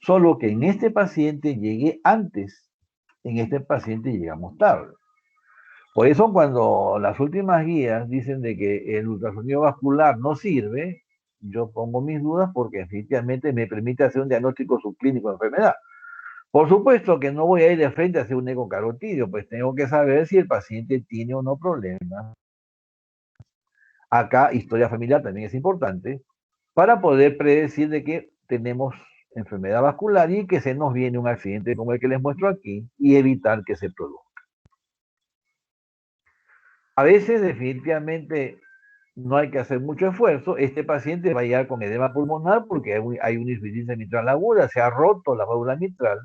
Solo que en este paciente llegué antes, en este paciente llegamos tarde. Por eso cuando las últimas guías dicen de que el ultrasonido vascular no sirve, yo pongo mis dudas porque efectivamente me permite hacer un diagnóstico subclínico de enfermedad. Por supuesto que no voy a ir de frente a hacer un ecocarotidio, pues tengo que saber si el paciente tiene o no problemas. Acá, historia familiar también es importante, para poder predecir de que tenemos enfermedad vascular y que se nos viene un accidente como el que les muestro aquí y evitar que se produzca. A veces definitivamente no hay que hacer mucho esfuerzo. Este paciente va a llegar con edema pulmonar porque hay una insuficiencia mitral aguda, se ha roto la válvula mitral.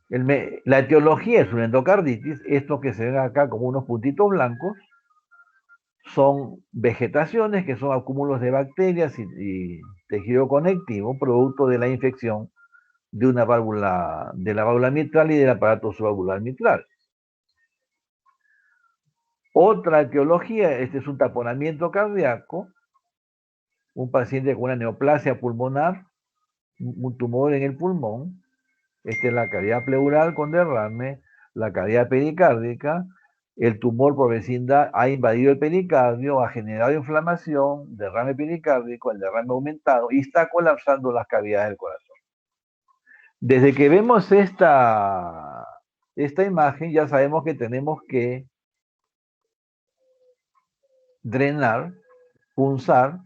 La etiología es una endocarditis, esto que se ven acá como unos puntitos blancos, son vegetaciones que son acúmulos de bacterias y tejido conectivo, producto de la infección de la válvula mitral y del aparato subvalvular mitral. Otra etiología, este es un taponamiento cardíaco, un paciente con una neoplasia pulmonar, un tumor en el pulmón, esta es la cavidad pleural con derrame, la cavidad pericárdica, el tumor por vecindad ha invadido el pericardio, ha generado inflamación, derrame pericárdico, el derrame aumentado y está colapsando las cavidades del corazón. Desde que vemos esta imagen ya sabemos que tenemos que drenar, punzar,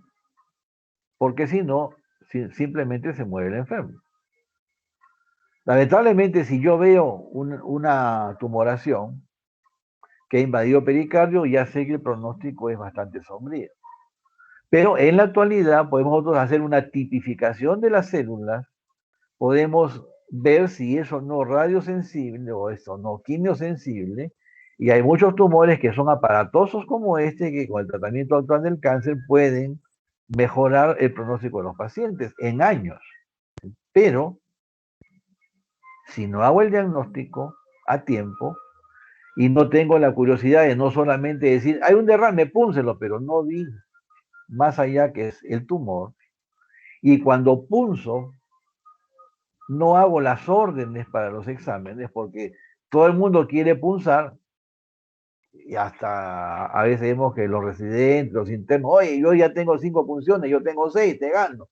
porque si no, simplemente se muere el enfermo. Lamentablemente, si yo veo una tumoración que ha invadido pericardio, ya sé que el pronóstico es bastante sombrío. Pero en la actualidad podemos nosotros hacer una tipificación de las células, podemos ver si es o no radiosensible o es o no quimiosensible, y hay muchos tumores que son aparatosos como este, que con el tratamiento actual del cáncer pueden mejorar el pronóstico de los pacientes en años. Pero si no hago el diagnóstico a tiempo y no tengo la curiosidad de no solamente decir, hay un derrame, púnselo, pero no vi más allá que es el tumor, y cuando punzo, no hago las órdenes para los exámenes porque todo el mundo quiere punzar y hasta a veces vemos que los residentes, los internos, oye, yo ya tengo 5 punciones, yo tengo 6, te gano.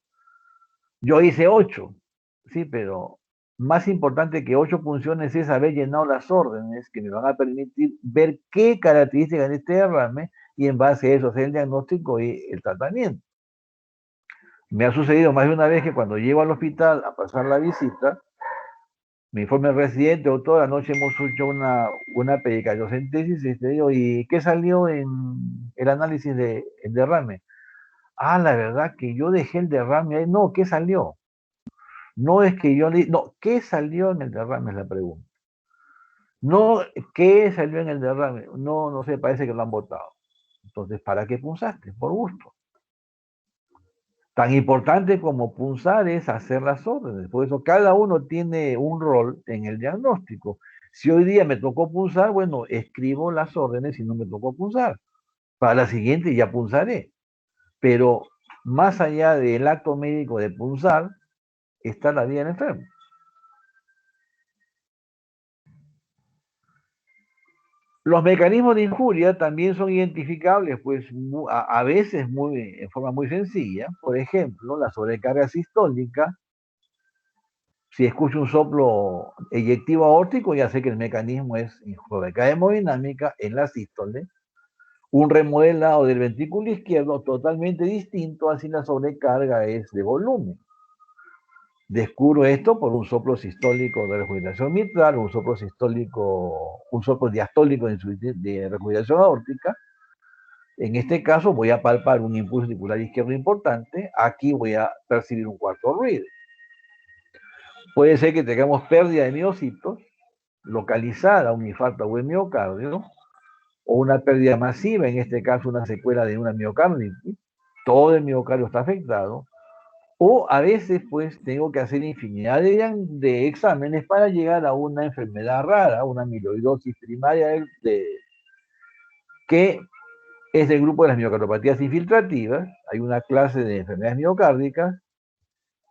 Yo hice 8, sí, pero más importante que 8 punciones es haber llenado las órdenes que me van a permitir ver qué características de este derrame y en base a eso hacer el diagnóstico y el tratamiento. Me ha sucedido más de una vez que cuando llego al hospital a pasar la visita, mi informe residente, o toda la noche hemos hecho una pericardiocentesis y te digo, ¿y qué salió en el análisis del derrame? Ah, la verdad que yo dejé el derrame ahí. No, ¿qué salió? No es que yo le... No, ¿qué salió en el derrame? Es la pregunta. No, ¿qué salió en el derrame? No, no sé, parece que lo han botado. Entonces, ¿para qué punzaste? Por gusto. Tan importante como punzar es hacer las órdenes. Por eso cada uno tiene un rol en el diagnóstico. Si hoy día me tocó punzar, bueno, escribo las órdenes y no me tocó punzar. Para la siguiente ya punzaré. Pero más allá del acto médico de punzar, está la vida del enfermo. Los mecanismos de injuria también son identificables, pues a veces en forma muy sencilla. Por ejemplo, la sobrecarga sistólica. Si escucho un soplo eyectivo aórtico, ya sé que el mecanismo es sobrecarga hemodinámica en la sístole. Un remodelado del ventrículo izquierdo totalmente distinto a si la sobrecarga es de volumen. Descubro esto por un soplo sistólico de regurgitación mitral, un soplo diastólico de regurgitación aórtica. En este caso voy a palpar un impulso auricular izquierdo importante. Aquí voy a percibir un cuarto ruido. Puede ser que tengamos pérdida de miocitos localizada, un infarto o un miocardio, o una pérdida masiva, en este caso una secuela de una miocarditis, todo el miocardio está afectado, o a veces pues tengo que hacer infinidad de exámenes para llegar a una enfermedad rara, una amiloidosis primaria que es del grupo de las miocardiopatías infiltrativas. Hay una clase de enfermedades miocárdicas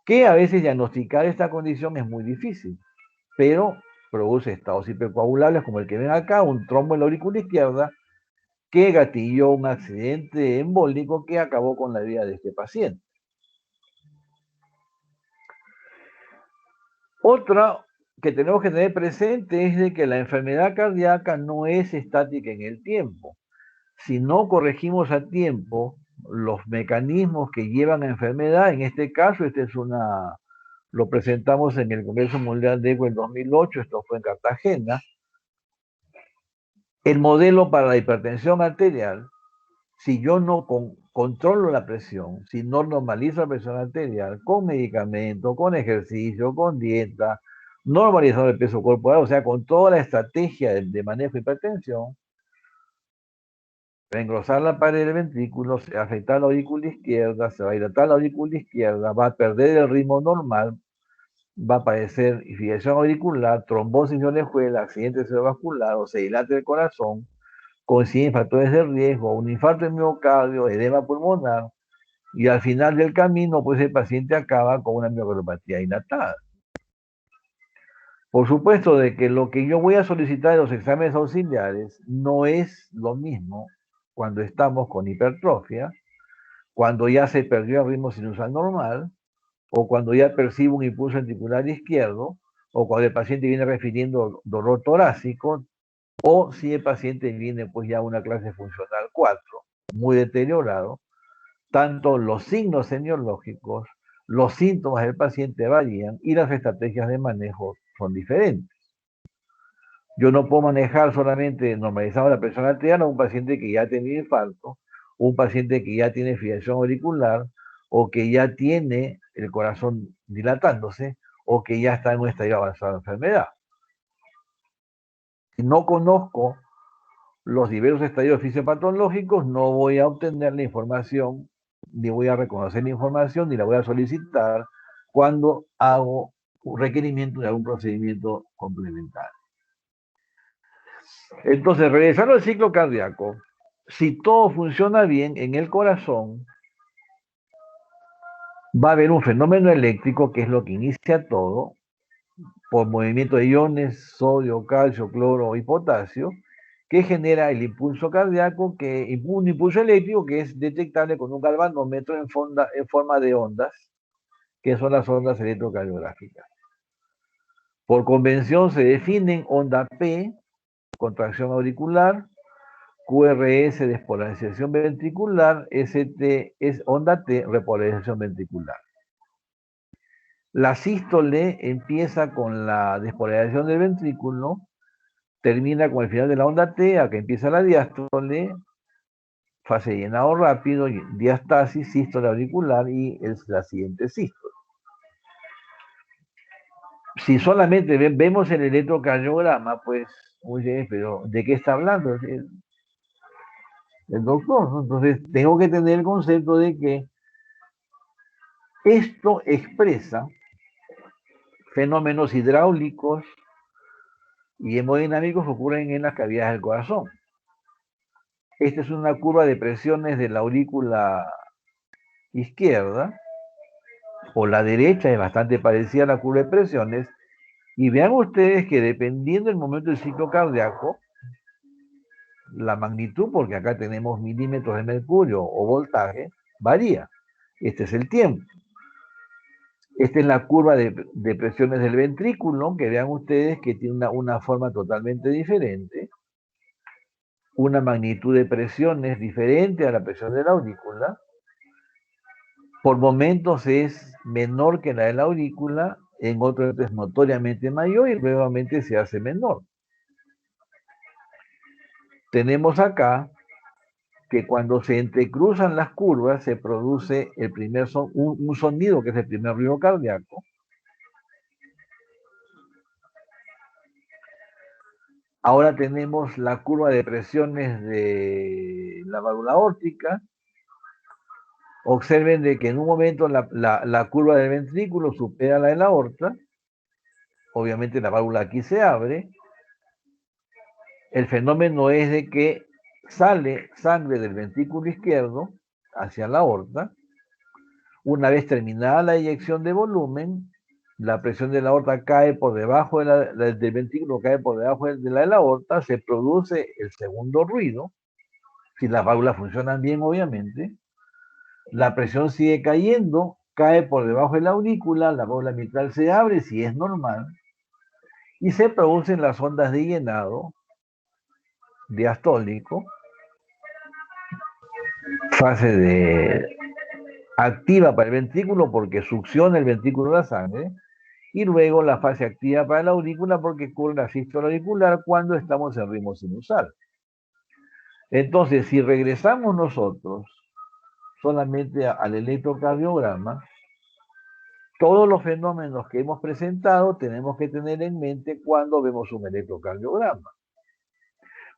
que a veces diagnosticar esta condición es muy difícil, pero produce estados hipercoagulables como el que ven acá, un trombo en la aurícula izquierda, que gatilló un accidente embólico que acabó con la vida de este paciente. Otra que tenemos que tener presente es de que la enfermedad cardíaca no es estática en el tiempo. Si no corregimos a tiempo los mecanismos que llevan a enfermedad, en este caso, lo presentamos en el Congreso Mundial de ECO en 2008, esto fue en Cartagena. El modelo para la hipertensión arterial, si yo no controlo la presión, si no normalizo la presión arterial con medicamento, con ejercicio, con dieta, normalizando el peso corporal, o sea, con toda la estrategia de manejo de hipertensión, va a engrosar la pared del ventrículo, se va a afectar la aurícula izquierda, se va a dilatar la aurícula izquierda, va a perder el ritmo normal, va a aparecer fibrilación auricular, trombosis de orejuela, accidente cerebrovascular, o se dilata el corazón, coinciden factores de riesgo, un infarto de miocardio, edema pulmonar, y al final del camino, pues el paciente acaba con una miocardiopatía dilatada. Por supuesto de que lo que yo voy a solicitar de los exámenes auxiliares no es lo mismo cuando estamos con hipertrofia, cuando ya se perdió el ritmo sinusal normal, o cuando ya percibo un impulso ventricular izquierdo, o cuando el paciente viene refiriendo dolor torácico, o si el paciente viene pues ya a una clase funcional 4. muy deteriorado, tanto los signos semiológicos, los síntomas del paciente varían y las estrategias de manejo son diferentes. Yo no puedo manejar solamente normalizando la presión arterial a un paciente que ya tiene infarto, un paciente que ya tiene fibrilación auricular, o que ya tiene el corazón dilatándose, o que ya está en un estadio avanzado de enfermedad. Si no conozco los diversos estadios fisiopatológicos, no voy a obtener la información, ni voy a reconocer la información, ni la voy a solicitar cuando hago un requerimiento de algún procedimiento complementario. Entonces, regresando al ciclo cardíaco, si todo funciona bien en el corazón, va a haber un fenómeno eléctrico que es lo que inicia todo, por movimiento de iones, sodio, calcio, cloro y potasio, que genera el impulso cardíaco, un impulso eléctrico que es detectable con un galvanómetro en forma de ondas, que son las ondas electrocardiográficas. Por convención se definen onda P, contracción auricular, QRS, despolarización ventricular, ST es onda T, repolarización ventricular. La sístole empieza con la despolarización del ventrículo, termina con el final de la onda T, a que empieza la diástole, fase de llenado rápido, diastasis, sístole auricular y la siguiente sístole. Si solamente vemos el electrocardiograma, pues, oye, pero ¿de qué está hablando el doctor? ¿No? Entonces, tengo que tener el concepto de que esto expresa fenómenos hidráulicos y hemodinámicos que ocurren en las cavidades del corazón. Esta es una curva de presiones de la aurícula izquierda, o la derecha es bastante parecida a la curva de presiones, y vean ustedes que dependiendo del momento del ciclo cardíaco, la magnitud, porque acá tenemos milímetros de mercurio o voltaje, varía. Este es el tiempo. Esta es la curva de presiones del ventrículo, que vean ustedes que tiene una forma totalmente diferente, una magnitud de presiones diferente a la presión de la aurícula. Por momentos es menor que la de la aurícula, en otros es notoriamente mayor y nuevamente se hace menor. Tenemos acá que cuando se entrecruzan las curvas se produce un sonido que es el primer ruido cardíaco. Ahora tenemos la curva de presiones de la válvula aórtica. Observen de que en un momento la curva del ventrículo supera la de la aorta. Obviamente la válvula aquí se abre. El fenómeno es de que sale sangre del ventrículo izquierdo hacia la aorta. Una vez terminada la eyección de volumen, la presión de la aorta cae por debajo del ventrículo, cae por debajo de la aorta, se produce el segundo ruido, si las válvulas funcionan bien, obviamente. La presión sigue cayendo, cae por debajo de la aurícula, la válvula mitral se abre, si es normal, y se producen las ondas de llenado diastólico, fase de activa para el ventrículo porque succiona el ventrículo la sangre, y luego la fase activa para la aurícula porque ocurre la sístole auricular cuando estamos en ritmo sinusal. Entonces, si regresamos nosotros solamente al electrocardiograma, todos los fenómenos que hemos presentado tenemos que tener en mente cuando vemos un electrocardiograma.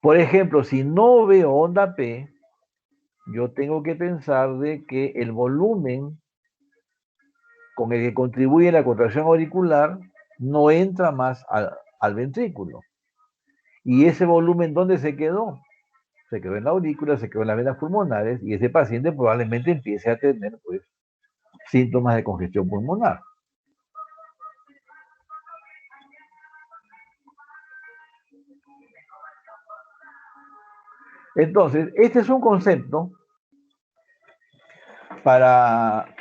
Por ejemplo, si no veo onda P, yo tengo que pensar de que el volumen con el que contribuye la contracción auricular no entra más al ventrículo. ¿Y ese volumen dónde se quedó? Se quedó en la aurícula, se quedó en las venas pulmonares, y ese paciente probablemente empiece a tener pues, síntomas de congestión pulmonar. Entonces, este es un concepto para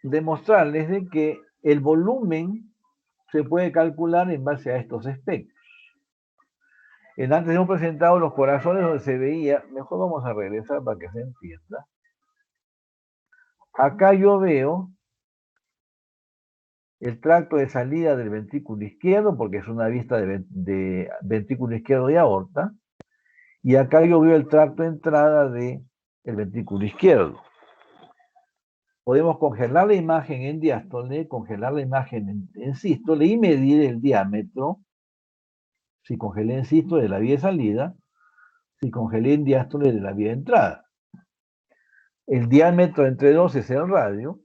demostrarles de que el volumen se puede calcular en base a estos aspectos. Antes hemos presentado los corazones donde se veía, mejor vamos a regresar para que se entienda. Acá yo veo el tracto de salida del ventrículo izquierdo, porque es una vista de ventrículo izquierdo y aorta, y acá yo veo el tracto de entrada del ventrículo izquierdo. Podemos congelar la imagen en diástole, congelar la imagen en sístole y medir el diámetro, si congelé en sístole de la vía de salida, si congelé en diástole de la vía de entrada. El diámetro entre dos es el radio,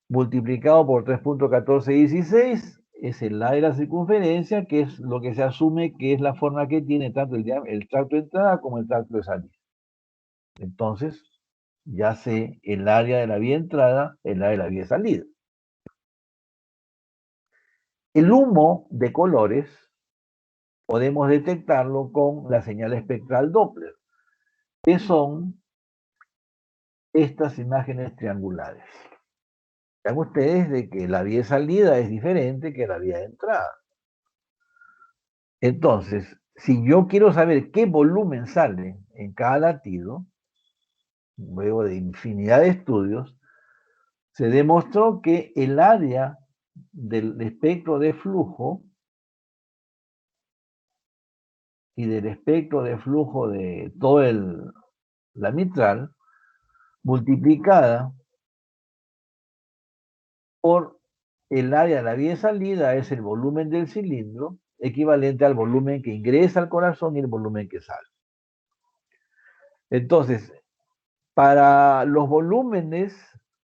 multiplicado por 3.1416 es el lado de la circunferencia, que es lo que se asume que es la forma que tiene tanto el tracto de entrada como el tracto de salida. Entonces, ya sé el área de la vía de entrada, el área de la vía de salida. El humo de colores podemos detectarlo con la señal espectral Doppler, que son estas imágenes triangulares. Vean ustedes de que la vía de salida es diferente que la vía de entrada. Entonces, si yo quiero saber qué volumen sale en cada latido, luego de infinidad de estudios, se demostró que el área del espectro de flujo y del espectro de flujo de toda la mitral, multiplicada por el área de la vía de salida, es el volumen del cilindro, equivalente al volumen que ingresa al corazón y el volumen que sale. Entonces, para los volúmenes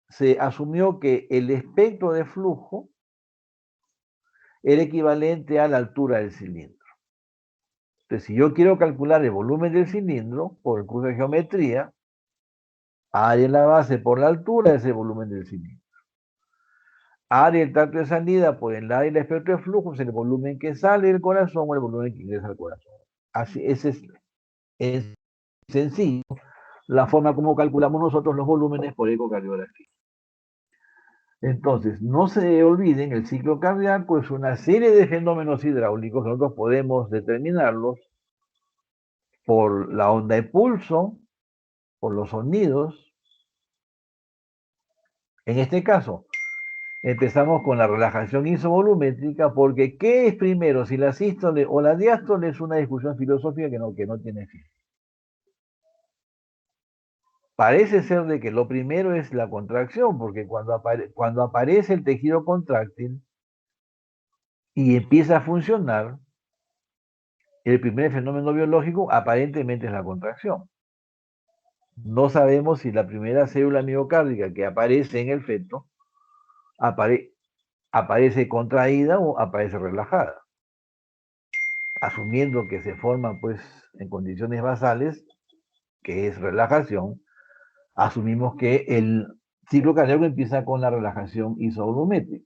se asumió que el espectro de flujo era equivalente a la altura del cilindro. Entonces, si yo quiero calcular el volumen del cilindro por el curso de geometría, área en la base por la altura es el volumen del cilindro. Área el tracto de salida por el área del espectro de flujo es el volumen que sale del corazón o el volumen que ingresa al corazón. Así, es sencillo la forma como calculamos nosotros los volúmenes por ecocardiografía. Entonces, no se olviden, el ciclo cardíaco es una serie de fenómenos hidráulicos, nosotros podemos determinarlos por la onda de pulso, por los sonidos. En este caso, empezamos con la relajación isovolumétrica, porque ¿qué es primero? Si la sístole o la diástole, es una discusión filosófica que no tiene fin. Parece ser de que lo primero es la contracción, porque cuando aparece el tejido contráctil y empieza a funcionar, el primer fenómeno biológico aparentemente es la contracción. No sabemos si la primera célula miocárdica que aparece en el feto aparece contraída o aparece relajada. Asumiendo que se forma pues en condiciones basales, que es relajación, asumimos que el ciclo cardíaco empieza con la relajación isovolumétrica.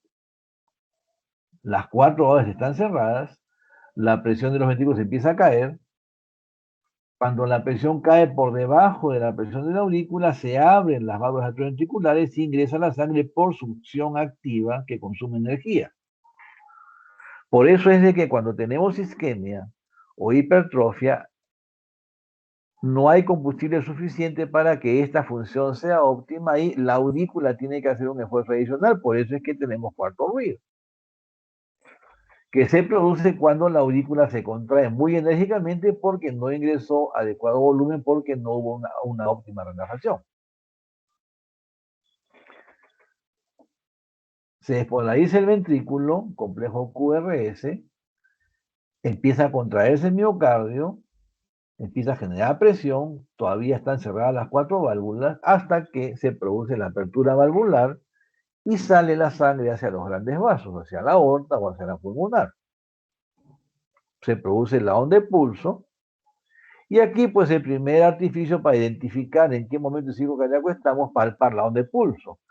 Las 4 horas están cerradas, la presión de los ventrículos empieza a caer. Cuando la presión cae por debajo de la presión de la aurícula, se abren las válvulas atrioventriculares y ingresa la sangre por succión activa que consume energía. Por eso es de que cuando tenemos isquemia o hipertrofia, no hay combustible suficiente para que esta función sea óptima y la aurícula tiene que hacer un esfuerzo adicional. Por eso es que tenemos cuarto ruido, que se produce cuando la aurícula se contrae muy enérgicamente porque no ingresó adecuado volumen, porque no hubo una óptima relajación. Se despolariza el ventrículo, complejo QRS, empieza a contraerse el miocardio, empieza a generar presión, todavía están cerradas las 4 válvulas, hasta que se produce la apertura valvular y sale la sangre hacia los grandes vasos, hacia la aorta o hacia la pulmonar. Se produce la onda de pulso, y aquí pues el primer artificio para identificar en qué momento del ciclo cardíaco estamos, palpar la onda de pulso.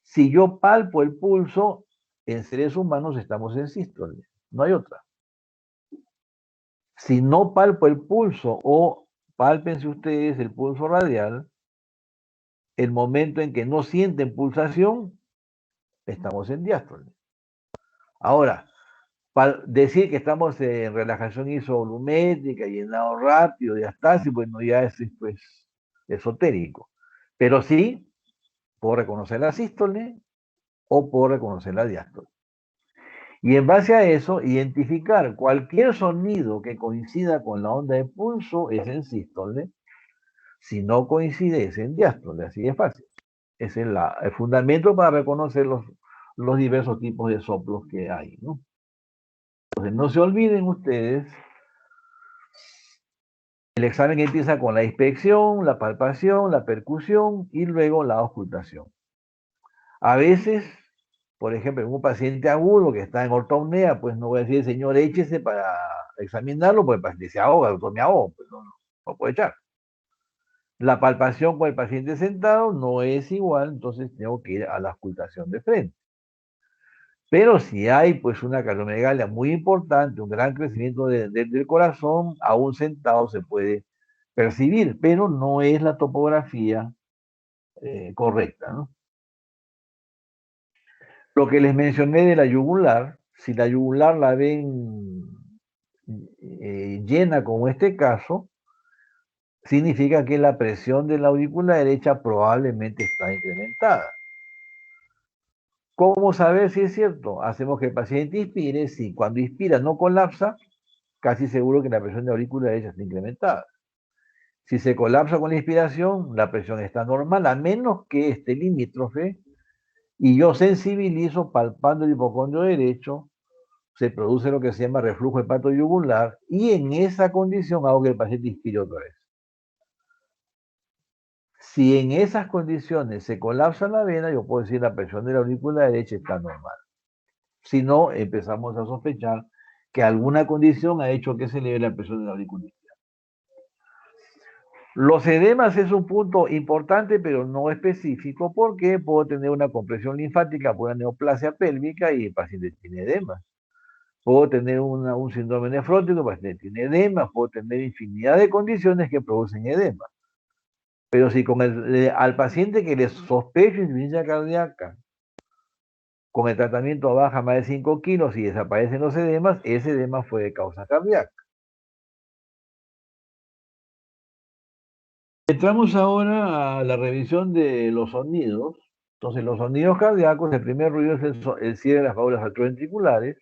Si yo palpo el pulso, en seres humanos estamos en sístole, no hay otra. Si no palpo el pulso, o pálpense ustedes el pulso radial, el momento en que no sienten pulsación, estamos en diástole. Ahora, decir que estamos en relajación isovolumétrica, llenado rápido, diastasis, bueno, ya es pues esotérico. Pero sí, puedo reconocer la sístole o puedo reconocer la diástole. Y en base a eso, identificar cualquier sonido que coincida con la onda de pulso es en sístole, si no coincide es en diástole, así es fácil. Ese es el fundamento para reconocer los diversos tipos de soplos que hay, ¿no? Entonces, no se olviden ustedes, el examen empieza con la inspección, la palpación, la percusión y luego la auscultación. A veces, por ejemplo, en un paciente agudo que está en ortopnea, pues no voy a decir, señor, échese para examinarlo, porque el paciente se ahoga, el doctor me ahoga, pues no puede echar. La palpación con el paciente sentado no es igual, entonces tengo que ir a la auscultación de frente. Pero si hay pues una cardiomegalia muy importante, un gran crecimiento del corazón, aún sentado se puede percibir, pero no es la topografía correcta, ¿no? Lo que les mencioné de la yugular, si la yugular la ven llena como este caso, significa que la presión de la aurícula derecha probablemente está incrementada. ¿Cómo saber si es cierto? Hacemos que el paciente inspire, si cuando inspira no colapsa, casi seguro que la presión de la aurícula derecha está incrementada. Si se colapsa con la inspiración, la presión está normal, a menos que esté limítrofe, y yo sensibilizo palpando el hipocondrio derecho, se produce lo que se llama reflujo hepatoyugular, y en esa condición hago que el paciente inspire otra vez. Si en esas condiciones se colapsa la vena, yo puedo decir la presión de la aurícula derecha está normal. Si no, empezamos a sospechar que alguna condición ha hecho que se eleve la presión de la aurícula izquierda. Los edemas es un punto importante, pero no específico, porque puedo tener una compresión linfática por una neoplasia pélvica y el paciente tiene edemas. Puedo tener un síndrome nefrótico, el paciente tiene edemas, puedo tener infinidad de condiciones que producen edema. Pero si al paciente que le sospecho insuficiencia cardíaca, con el tratamiento baja más de 5 kilos y desaparecen los edemas, ese edema fue de causa cardíaca. Entramos ahora a la revisión de los sonidos. Entonces, los sonidos cardíacos, el primer ruido es el cierre de las válvulas atrioventriculares,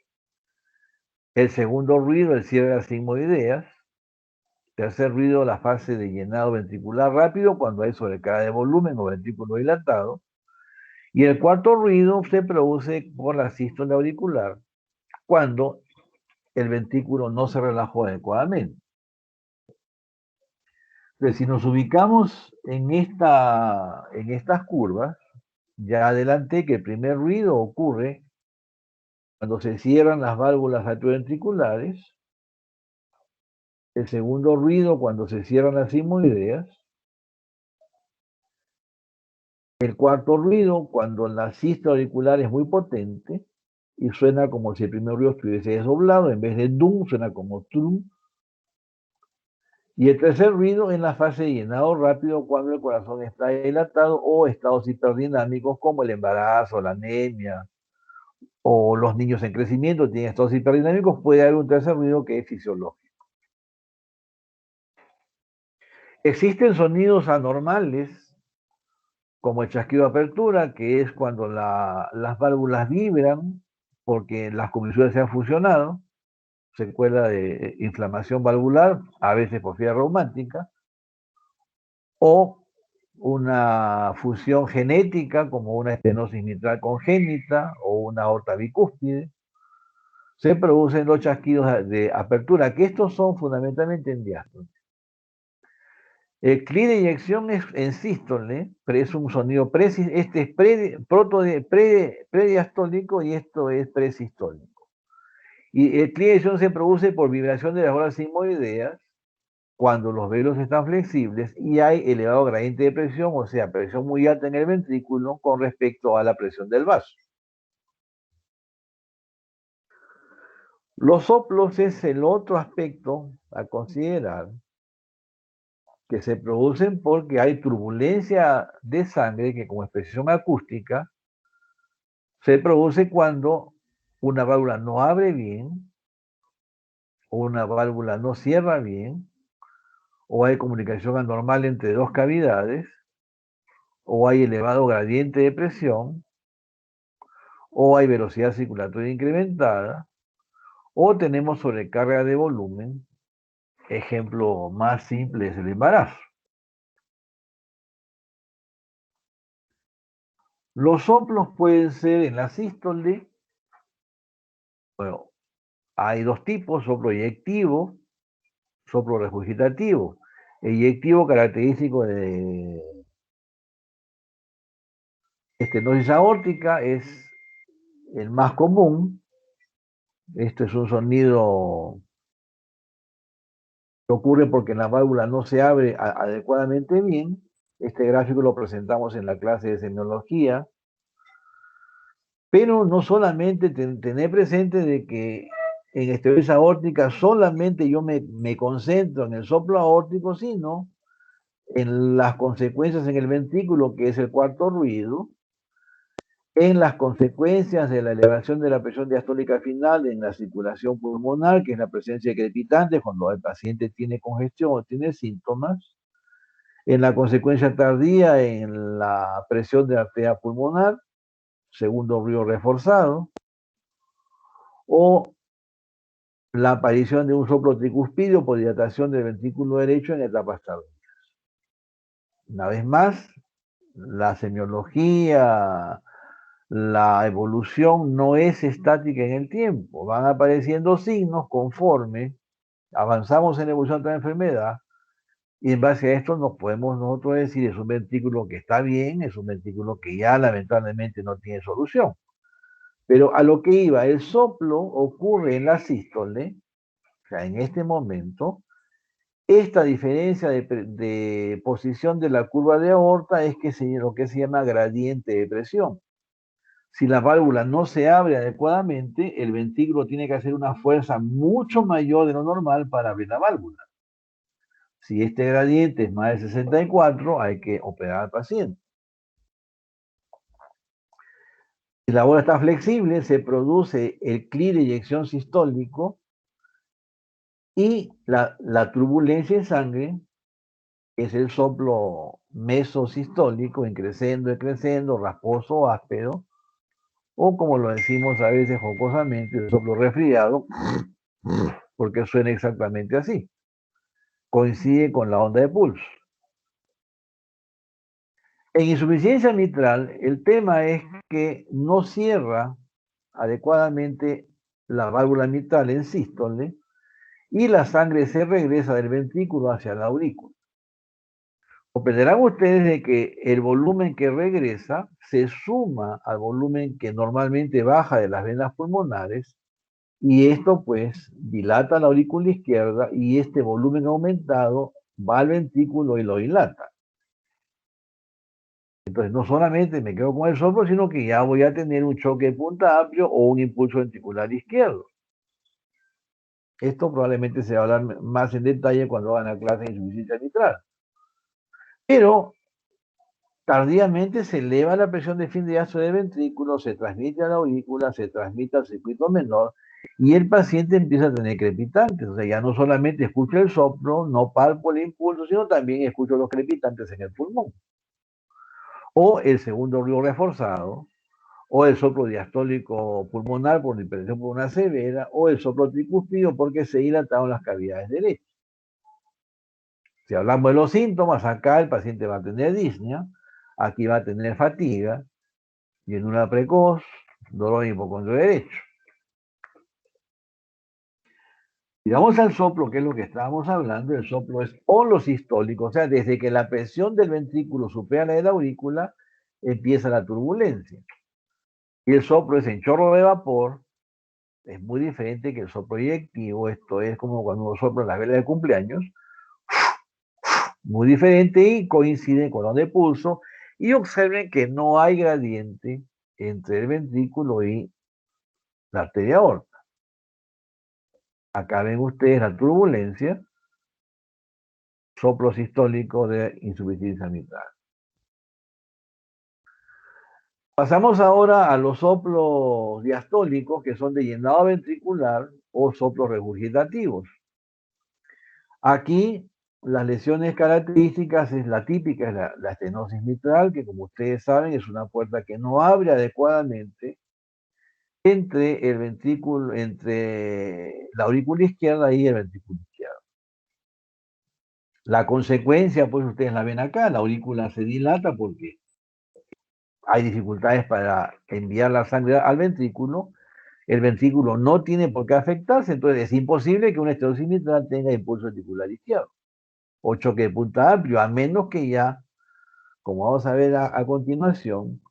el segundo ruido, el cierre de las sigmoideas, tercer ruido, la fase de llenado ventricular rápido, cuando hay sobrecarga de volumen o ventrículo dilatado, y el cuarto ruido se produce por la sístole auricular, cuando el ventrículo no se relajó adecuadamente. Entonces, si nos ubicamos en estas curvas, ya adelanté que el primer ruido ocurre cuando se cierran las válvulas atrioventriculares, el segundo ruido cuando se cierran las sigmoideas, el cuarto ruido cuando la sístole auricular es muy potente y suena como si el primer ruido estuviese desdoblado, en vez de dum suena como trum, y el tercer ruido en la fase de llenado rápido cuando el corazón está dilatado o estados hiperdinámicos como el embarazo, la anemia, o los niños en crecimiento tienen estados hiperdinámicos, puede haber un tercer ruido que es fisiológico. Existen sonidos anormales, como el chasquido de apertura, que es cuando las válvulas vibran porque las comisuras se han fusionado, secuela de inflamación valvular, a veces porfiria reumática, o una fusión genética como una estenosis mitral congénita o una aorta bicúspide. Se producen los chasquidos de apertura, que estos son fundamentalmente en diástole. El clic de eyección es en sístole, pero es un sonido este es prediastólico y esto es presistólico. Y el clic de eyección se produce por vibración de las olas sigmoideas cuando los velos están flexibles y hay elevado gradiente de presión, o sea, presión muy alta en el ventrículo con respecto a la presión del vaso. Los soplos es el otro aspecto a considerar, que se producen porque hay turbulencia de sangre que como expresión acústica se produce cuando una válvula no abre bien, o una válvula no cierra bien, o hay comunicación anormal entre dos cavidades, o hay elevado gradiente de presión, o hay velocidad circulatoria incrementada, o tenemos sobrecarga de volumen. Ejemplo más simple es el embarazo. Los soplos pueden ser en la sístole. Bueno, hay dos tipos: soplo eyectivo, soplo regurgitativo. Eyectivo, característico de estenosis aórtica, es el más común. Esto es un sonido que ocurre porque la válvula no se abre adecuadamente bien. Este gráfico lo presentamos en la clase de semiología. Pero no solamente tener presente de que en estenosis aórtica solamente yo me concentro en el soplo aórtico, sino en las consecuencias en el ventrículo, que es el cuarto ruido, en las consecuencias de la elevación de la presión diastólica final en la circulación pulmonar, que es la presencia de crepitantes cuando el paciente tiene congestión o tiene síntomas, en la consecuencia tardía en la presión de la arteria pulmonar, segundo ruido reforzado, o la aparición de un soplo tricuspidio por dilatación del ventrículo derecho en etapas tardías. Una vez más, la semiología, la evolución no es estática en el tiempo. Van apareciendo signos conforme avanzamos en la evolución de la enfermedad, y en base a esto nos podemos nosotros decir: es un ventrículo que está bien, es un ventrículo que ya lamentablemente no tiene solución. Pero a lo que iba, el soplo ocurre en la sístole, o sea, en este momento. Esta diferencia de posición de la curva de aorta es lo que se llama gradiente de presión. Si la válvula no se abre adecuadamente, el ventrículo tiene que hacer una fuerza mucho mayor de lo normal para abrir la válvula. Si este gradiente es más de 64, hay que operar al paciente. Si la bola está flexible, se produce el CLI de eyección sistólico y la turbulencia en sangre, que es el soplo mesosistólico, creciendo, rasposo, áspero, o como lo decimos a veces jocosamente, el soplo resfriado, porque suena exactamente así. Coincide con la onda de pulso. En insuficiencia mitral, el tema es que no cierra adecuadamente la válvula mitral en sístole y la sangre se regresa del ventrículo hacia la aurícula. Comprenderán ustedes de que el volumen que regresa se suma al volumen que normalmente baja de las venas pulmonares, y esto pues dilata la aurícula izquierda, y este volumen aumentado va al ventrículo y lo dilata. Entonces no solamente me quedo con el soplo, sino que ya voy a tener un choque de punta amplio o un impulso ventricular izquierdo. Esto probablemente se va a hablar más en detalle cuando hagan la clase de insuficiencia mitral. Pero tardíamente se eleva la presión de fin de diástole del ventrículo, se transmite a la aurícula, se transmite al circuito menor, y el paciente empieza a tener crepitantes. O sea, ya no solamente escucho el soplo, no palpo el impulso, sino también escucho los crepitantes en el pulmón. O el segundo ruido reforzado, o el soplo diastólico pulmonar por hipertensión pulmonar severa, o el soplo tricuspidio porque se dilataron las cavidades derechas. Si hablamos de los síntomas, acá el paciente va a tener disnea, aquí va a tener fatiga, llenura precoz, dolor en hipocondrio derecho. Si vamos al soplo, que es lo que estábamos hablando, el soplo es holosistólico, o sea, desde que la presión del ventrículo supera la de la aurícula, empieza la turbulencia. Y el soplo es en chorro de vapor, es muy diferente que el soplo eyectivo. Esto es como cuando uno sopla en las velas de cumpleaños, muy diferente, y coincide con los de pulso. Y observen que no hay gradiente entre el ventrículo y la arteria aorta. Acá ven ustedes la turbulencia, soplo sistólico de insuficiencia mitral. Pasamos ahora a los soplos diastólicos, que son de llenado ventricular o soplos regurgitativos. Aquí las lesiones características es la típica, es la estenosis mitral, que como ustedes saben es una puerta que no abre adecuadamente entre el ventrículo, entre la aurícula izquierda y el ventrículo izquierdo. La consecuencia, pues ustedes la ven acá, la aurícula se dilata porque hay dificultades para enviar la sangre al ventrículo. El ventrículo no tiene por qué afectarse, entonces es imposible que una estenosis mitral tenga impulso ventricular izquierdo o choque de punta amplio, a menos que ya, como vamos a ver a continuación,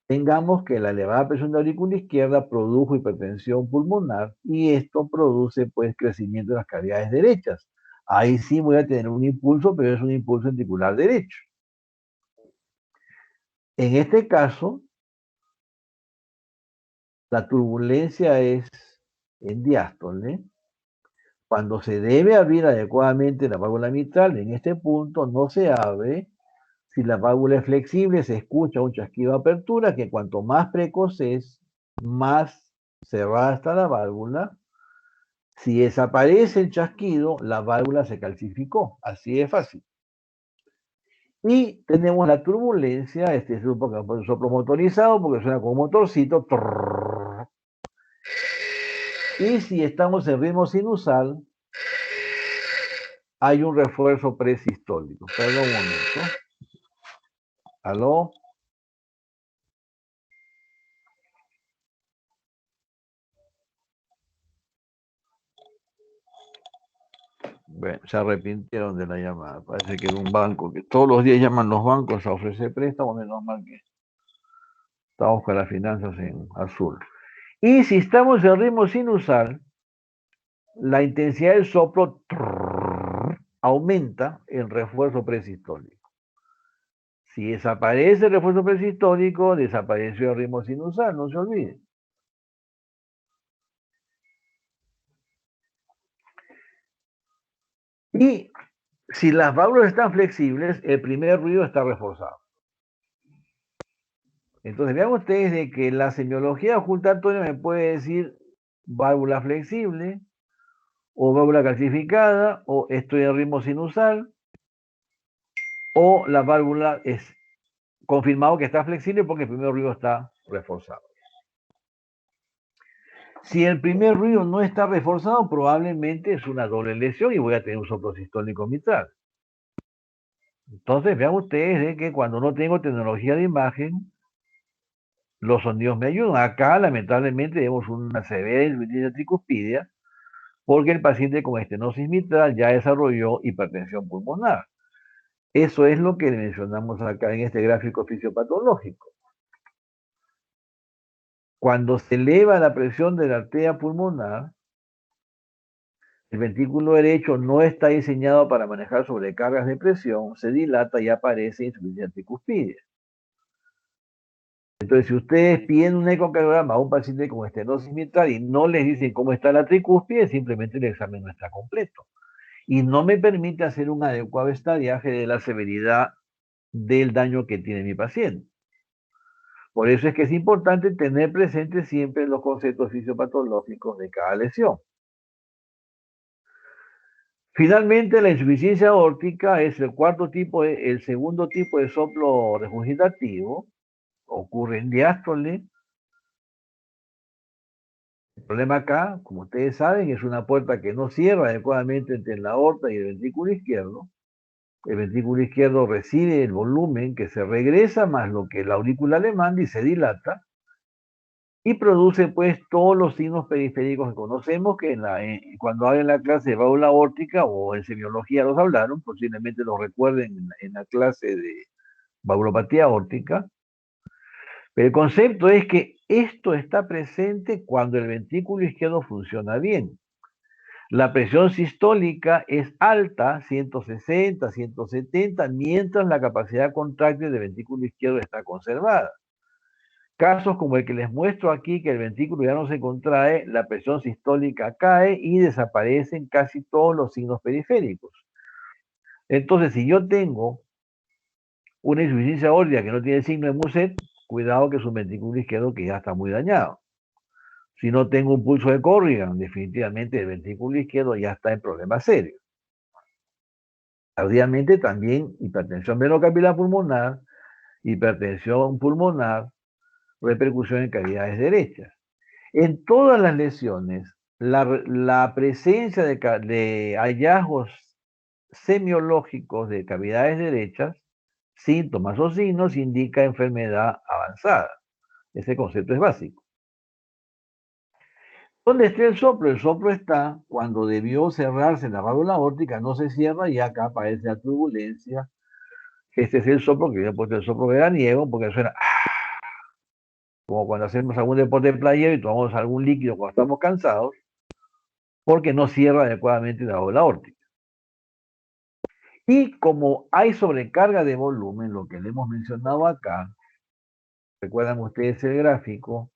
tengamos que la elevada presión de la aurícula izquierda produjo hipertensión pulmonar y esto produce pues crecimiento de las cavidades derechas. Ahí sí voy a tener un impulso, pero es un impulso ventricular derecho. En este caso, la turbulencia es en diástole. Cuando se debe abrir adecuadamente la válvula mitral, en este punto no se abre. Si la válvula es flexible, se escucha un chasquido de apertura que cuanto más precoz es, más cerrada está la válvula. Si desaparece el chasquido, la válvula se calcificó. Así de fácil. Y tenemos la turbulencia, este es un soplo motorizado porque suena como un motorcito. Y si estamos en ritmo sinusal, hay un refuerzo presistólico. Perdón un momento. ¿Aló? Bueno, se arrepintieron de la llamada. Parece que era un banco, que todos los días llaman los bancos a ofrecer préstamos, menos mal que estamos con las finanzas en azul. Y si estamos en ritmo sinusal, la intensidad del soplo aumenta el refuerzo presistólico. Si desaparece el refuerzo presistólico, desapareció el ritmo sinusal, no se olviden. Y si las válvulas están flexibles, el primer ruido está reforzado. Entonces vean ustedes de que la semiología ocultatoria me puede decir válvula flexible, o válvula calcificada, o estoy en ritmo sinusal, o la válvula es confirmado que está flexible porque el primer ruido está reforzado. Si el primer ruido no está reforzado, probablemente es una doble lesión y voy a tener un soplo sistólico mitral. Entonces vean ustedes de que cuando no tengo tecnología de imagen, los sonidos me ayudan. Acá lamentablemente vemos una severa insuficiencia tricuspidia porque el paciente con estenosis mitral ya desarrolló hipertensión pulmonar. Eso es lo que mencionamos acá en este gráfico fisiopatológico. Cuando se eleva la presión de la arteria pulmonar, el ventrículo derecho no está diseñado para manejar sobrecargas de presión, se dilata y aparece insuficiencia tricuspidia. Entonces, si ustedes piden un ecocardiograma a un paciente con estenosis mitral y no les dicen cómo está la tricúspide, simplemente el examen no está completo. Y no me permite hacer un adecuado estadiaje de la severidad del daño que tiene mi paciente. Por eso es que es importante tener presente siempre los conceptos fisiopatológicos de cada lesión. Finalmente, la insuficiencia aórtica es el segundo tipo de soplo regurgitativo. Ocurre en diástole. El problema acá, como ustedes saben, es una puerta que no cierra adecuadamente entre la aorta y el ventrículo izquierdo. El ventrículo izquierdo recibe el volumen que se regresa más lo que la aurícula le manda y se dilata y produce pues todos los signos periféricos que conocemos que cuando hablan en la clase de válvula aórtica o en semiología los hablaron, posiblemente los recuerden en la clase de valvulopatía aórtica. Pero el concepto es que esto está presente cuando el ventrículo izquierdo funciona bien. La presión sistólica es alta, 160, 170, mientras la capacidad contráctil del ventrículo izquierdo está conservada. Casos como el que les muestro aquí, que el ventrículo ya no se contrae, la presión sistólica cae y desaparecen casi todos los signos periféricos. Entonces, si yo tengo una insuficiencia aórtica que no tiene signo de Muset, cuidado que es un ventrículo izquierdo que ya está muy dañado. Si no tengo un pulso de Corrigan, definitivamente el ventrículo izquierdo ya está en problemas serios. Tardíamente también hipertensión venocapilar pulmonar, hipertensión pulmonar, repercusión en cavidades derechas. En todas las lesiones, la presencia de hallazgos semiológicos de cavidades derechas, síntomas o signos, indica enfermedad avanzada. Ese concepto es básico. ¿Dónde está el soplo? El soplo está cuando debió cerrarse la válvula aórtica, no se cierra y acá aparece la turbulencia. Este es el soplo, que yo he puesto el soplo veraniego, porque suena como cuando hacemos algún deporte de playa y tomamos algún líquido cuando estamos cansados, porque no cierra adecuadamente la válvula aórtica. Y como hay sobrecarga de volumen, lo que le hemos mencionado acá, recuerdan ustedes el gráfico,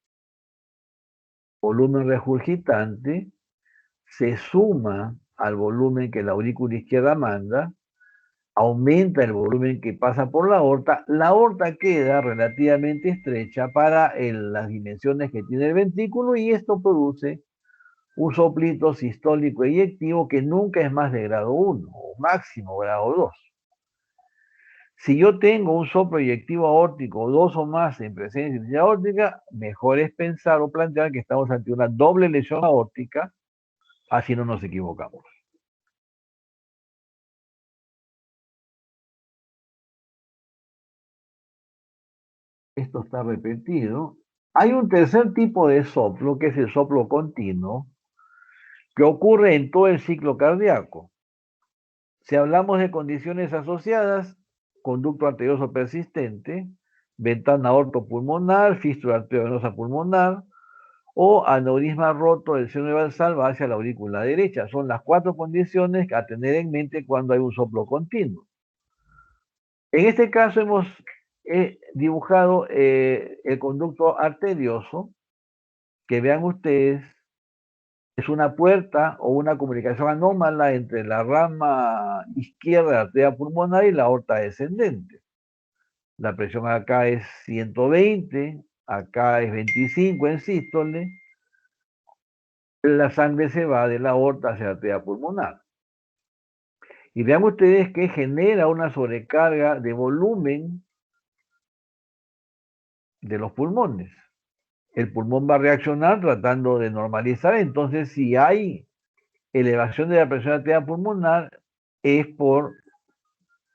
volumen regurgitante se suma al volumen que la aurícula izquierda manda, aumenta el volumen que pasa por la aorta queda relativamente estrecha para las dimensiones que tiene el ventrículo y esto produce un soplito sistólico eyectivo que nunca es más de grado 1 o máximo grado 2. Si yo tengo un soplo eyectivo aórtico, 2 o más en presencia de aórtica, mejor es pensar o plantear que estamos ante una doble lesión aórtica, así no nos equivocamos. Esto está repetido. Hay un tercer tipo de soplo, que es el soplo continuo, que ocurre en todo el ciclo cardíaco. Si hablamos de condiciones asociadas, conducto arterioso persistente, ventana aortopulmonar, fístula arteriovenosa pulmonar, o aneurisma roto del seno valsalva hacia la aurícula derecha. Son las 4 condiciones a tener en mente cuando hay un soplo continuo. En este caso hemos dibujado el conducto arterioso, que vean ustedes, es una puerta o una comunicación anómala entre la rama izquierda de la arteria pulmonar y la aorta descendente. La presión acá es 120, acá es 25 en sístole, la sangre se va de la aorta hacia la arteria pulmonar. Y vean ustedes que genera una sobrecarga de volumen de los pulmones. El pulmón va a reaccionar tratando de normalizar, entonces si hay elevación de la presión arterial pulmonar es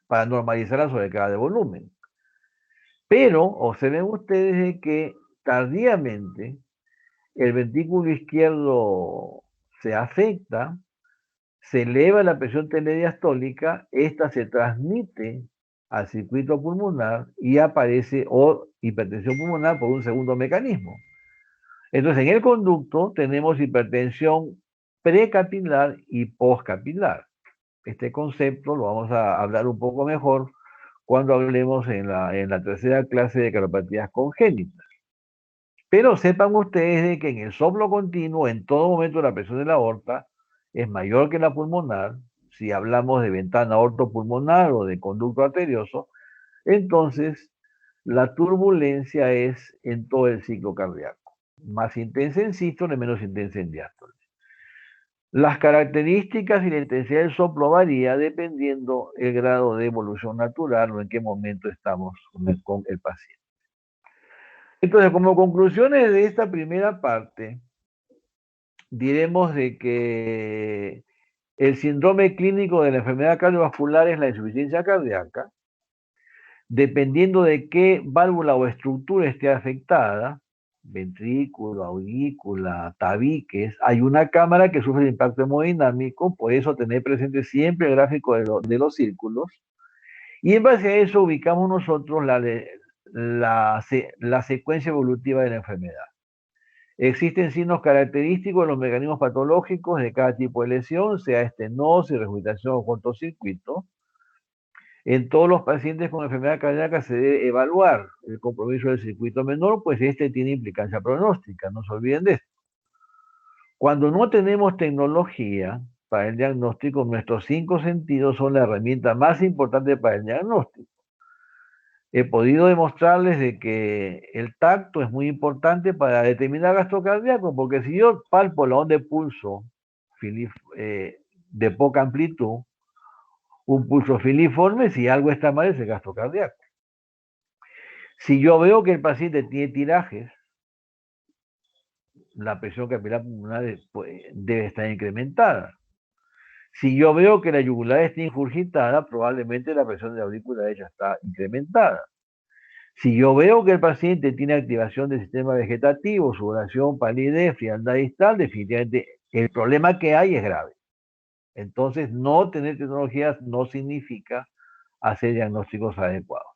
para normalizar la sobrecarga de volumen. Pero observen ustedes de que tardíamente el ventrículo izquierdo se afecta, se eleva la presión telediastólica, esta se transmite al circuito pulmonar y aparece hipertensión pulmonar por un segundo mecanismo. Entonces, en el conducto tenemos hipertensión precapilar y postcapilar. Este concepto lo vamos a hablar un poco mejor cuando hablemos en la tercera clase de cardiopatías congénitas. Pero sepan ustedes de que en el soplo continuo, en todo momento la presión de la aorta es mayor que la pulmonar. Si hablamos de ventana aortopulmonar o de conducto arterioso, entonces la turbulencia es en todo el ciclo cardíaco. Más intensa en sístole, menos intensa en diástole. Las características y la intensidad del soplo varía dependiendo el grado de evolución natural o en qué momento estamos con el paciente. Entonces, como conclusiones de esta primera parte, diremos de que el síndrome clínico de la enfermedad cardiovascular es la insuficiencia cardíaca. Dependiendo de qué válvula o estructura esté afectada, ventrículo, aurícula, tabiques, hay una cámara que sufre el impacto hemodinámico, por eso tener presente siempre el gráfico de los círculos, y en base a eso ubicamos nosotros la secuencia evolutiva de la enfermedad. Existen signos característicos de los mecanismos patológicos de cada tipo de lesión, sea estenosis, regurgitación o cortocircuito. En todos los pacientes con enfermedad cardíaca se debe evaluar el compromiso del circuito menor, pues este tiene implicancia pronóstica, no se olviden de esto. Cuando no tenemos tecnología para el diagnóstico, nuestros 5 sentidos son la herramienta más importante para el diagnóstico. he podido demostrarles de que el tacto es muy importante para determinar gasto cardíaco, porque si yo palpo la onda de pulso de poca amplitud, un pulso filiforme, si algo está mal es el gasto cardíaco. Si yo veo que el paciente tiene tirajes, la presión capilar pulmonar debe estar incrementada. Si yo veo que la yugular está ingurgitada, probablemente la presión de la aurícula de ella está incrementada. Si yo veo que el paciente tiene activación del sistema vegetativo, sudoración, palidez, frialdad distal, definitivamente el problema que hay es grave. Entonces, no tener tecnologías no significa hacer diagnósticos adecuados.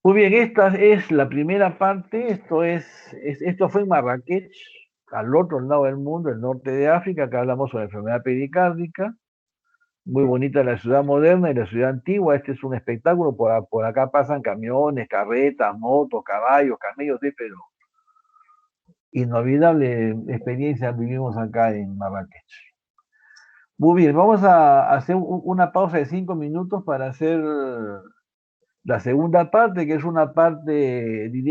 Muy bien, esta es la primera parte. Esto fue en Marrakech, al otro lado del mundo, el norte de África. Acá hablamos sobre enfermedad pericárdica. Muy bonita la ciudad moderna y la ciudad antigua. Este es un espectáculo. Por acá pasan camiones, carretas, motos, caballos, camellos, pero inolvidable experiencia vivimos acá en Marrakech. Muy bien, vamos a hacer una pausa de 5 minutos para hacer la segunda parte, que es una parte, diría,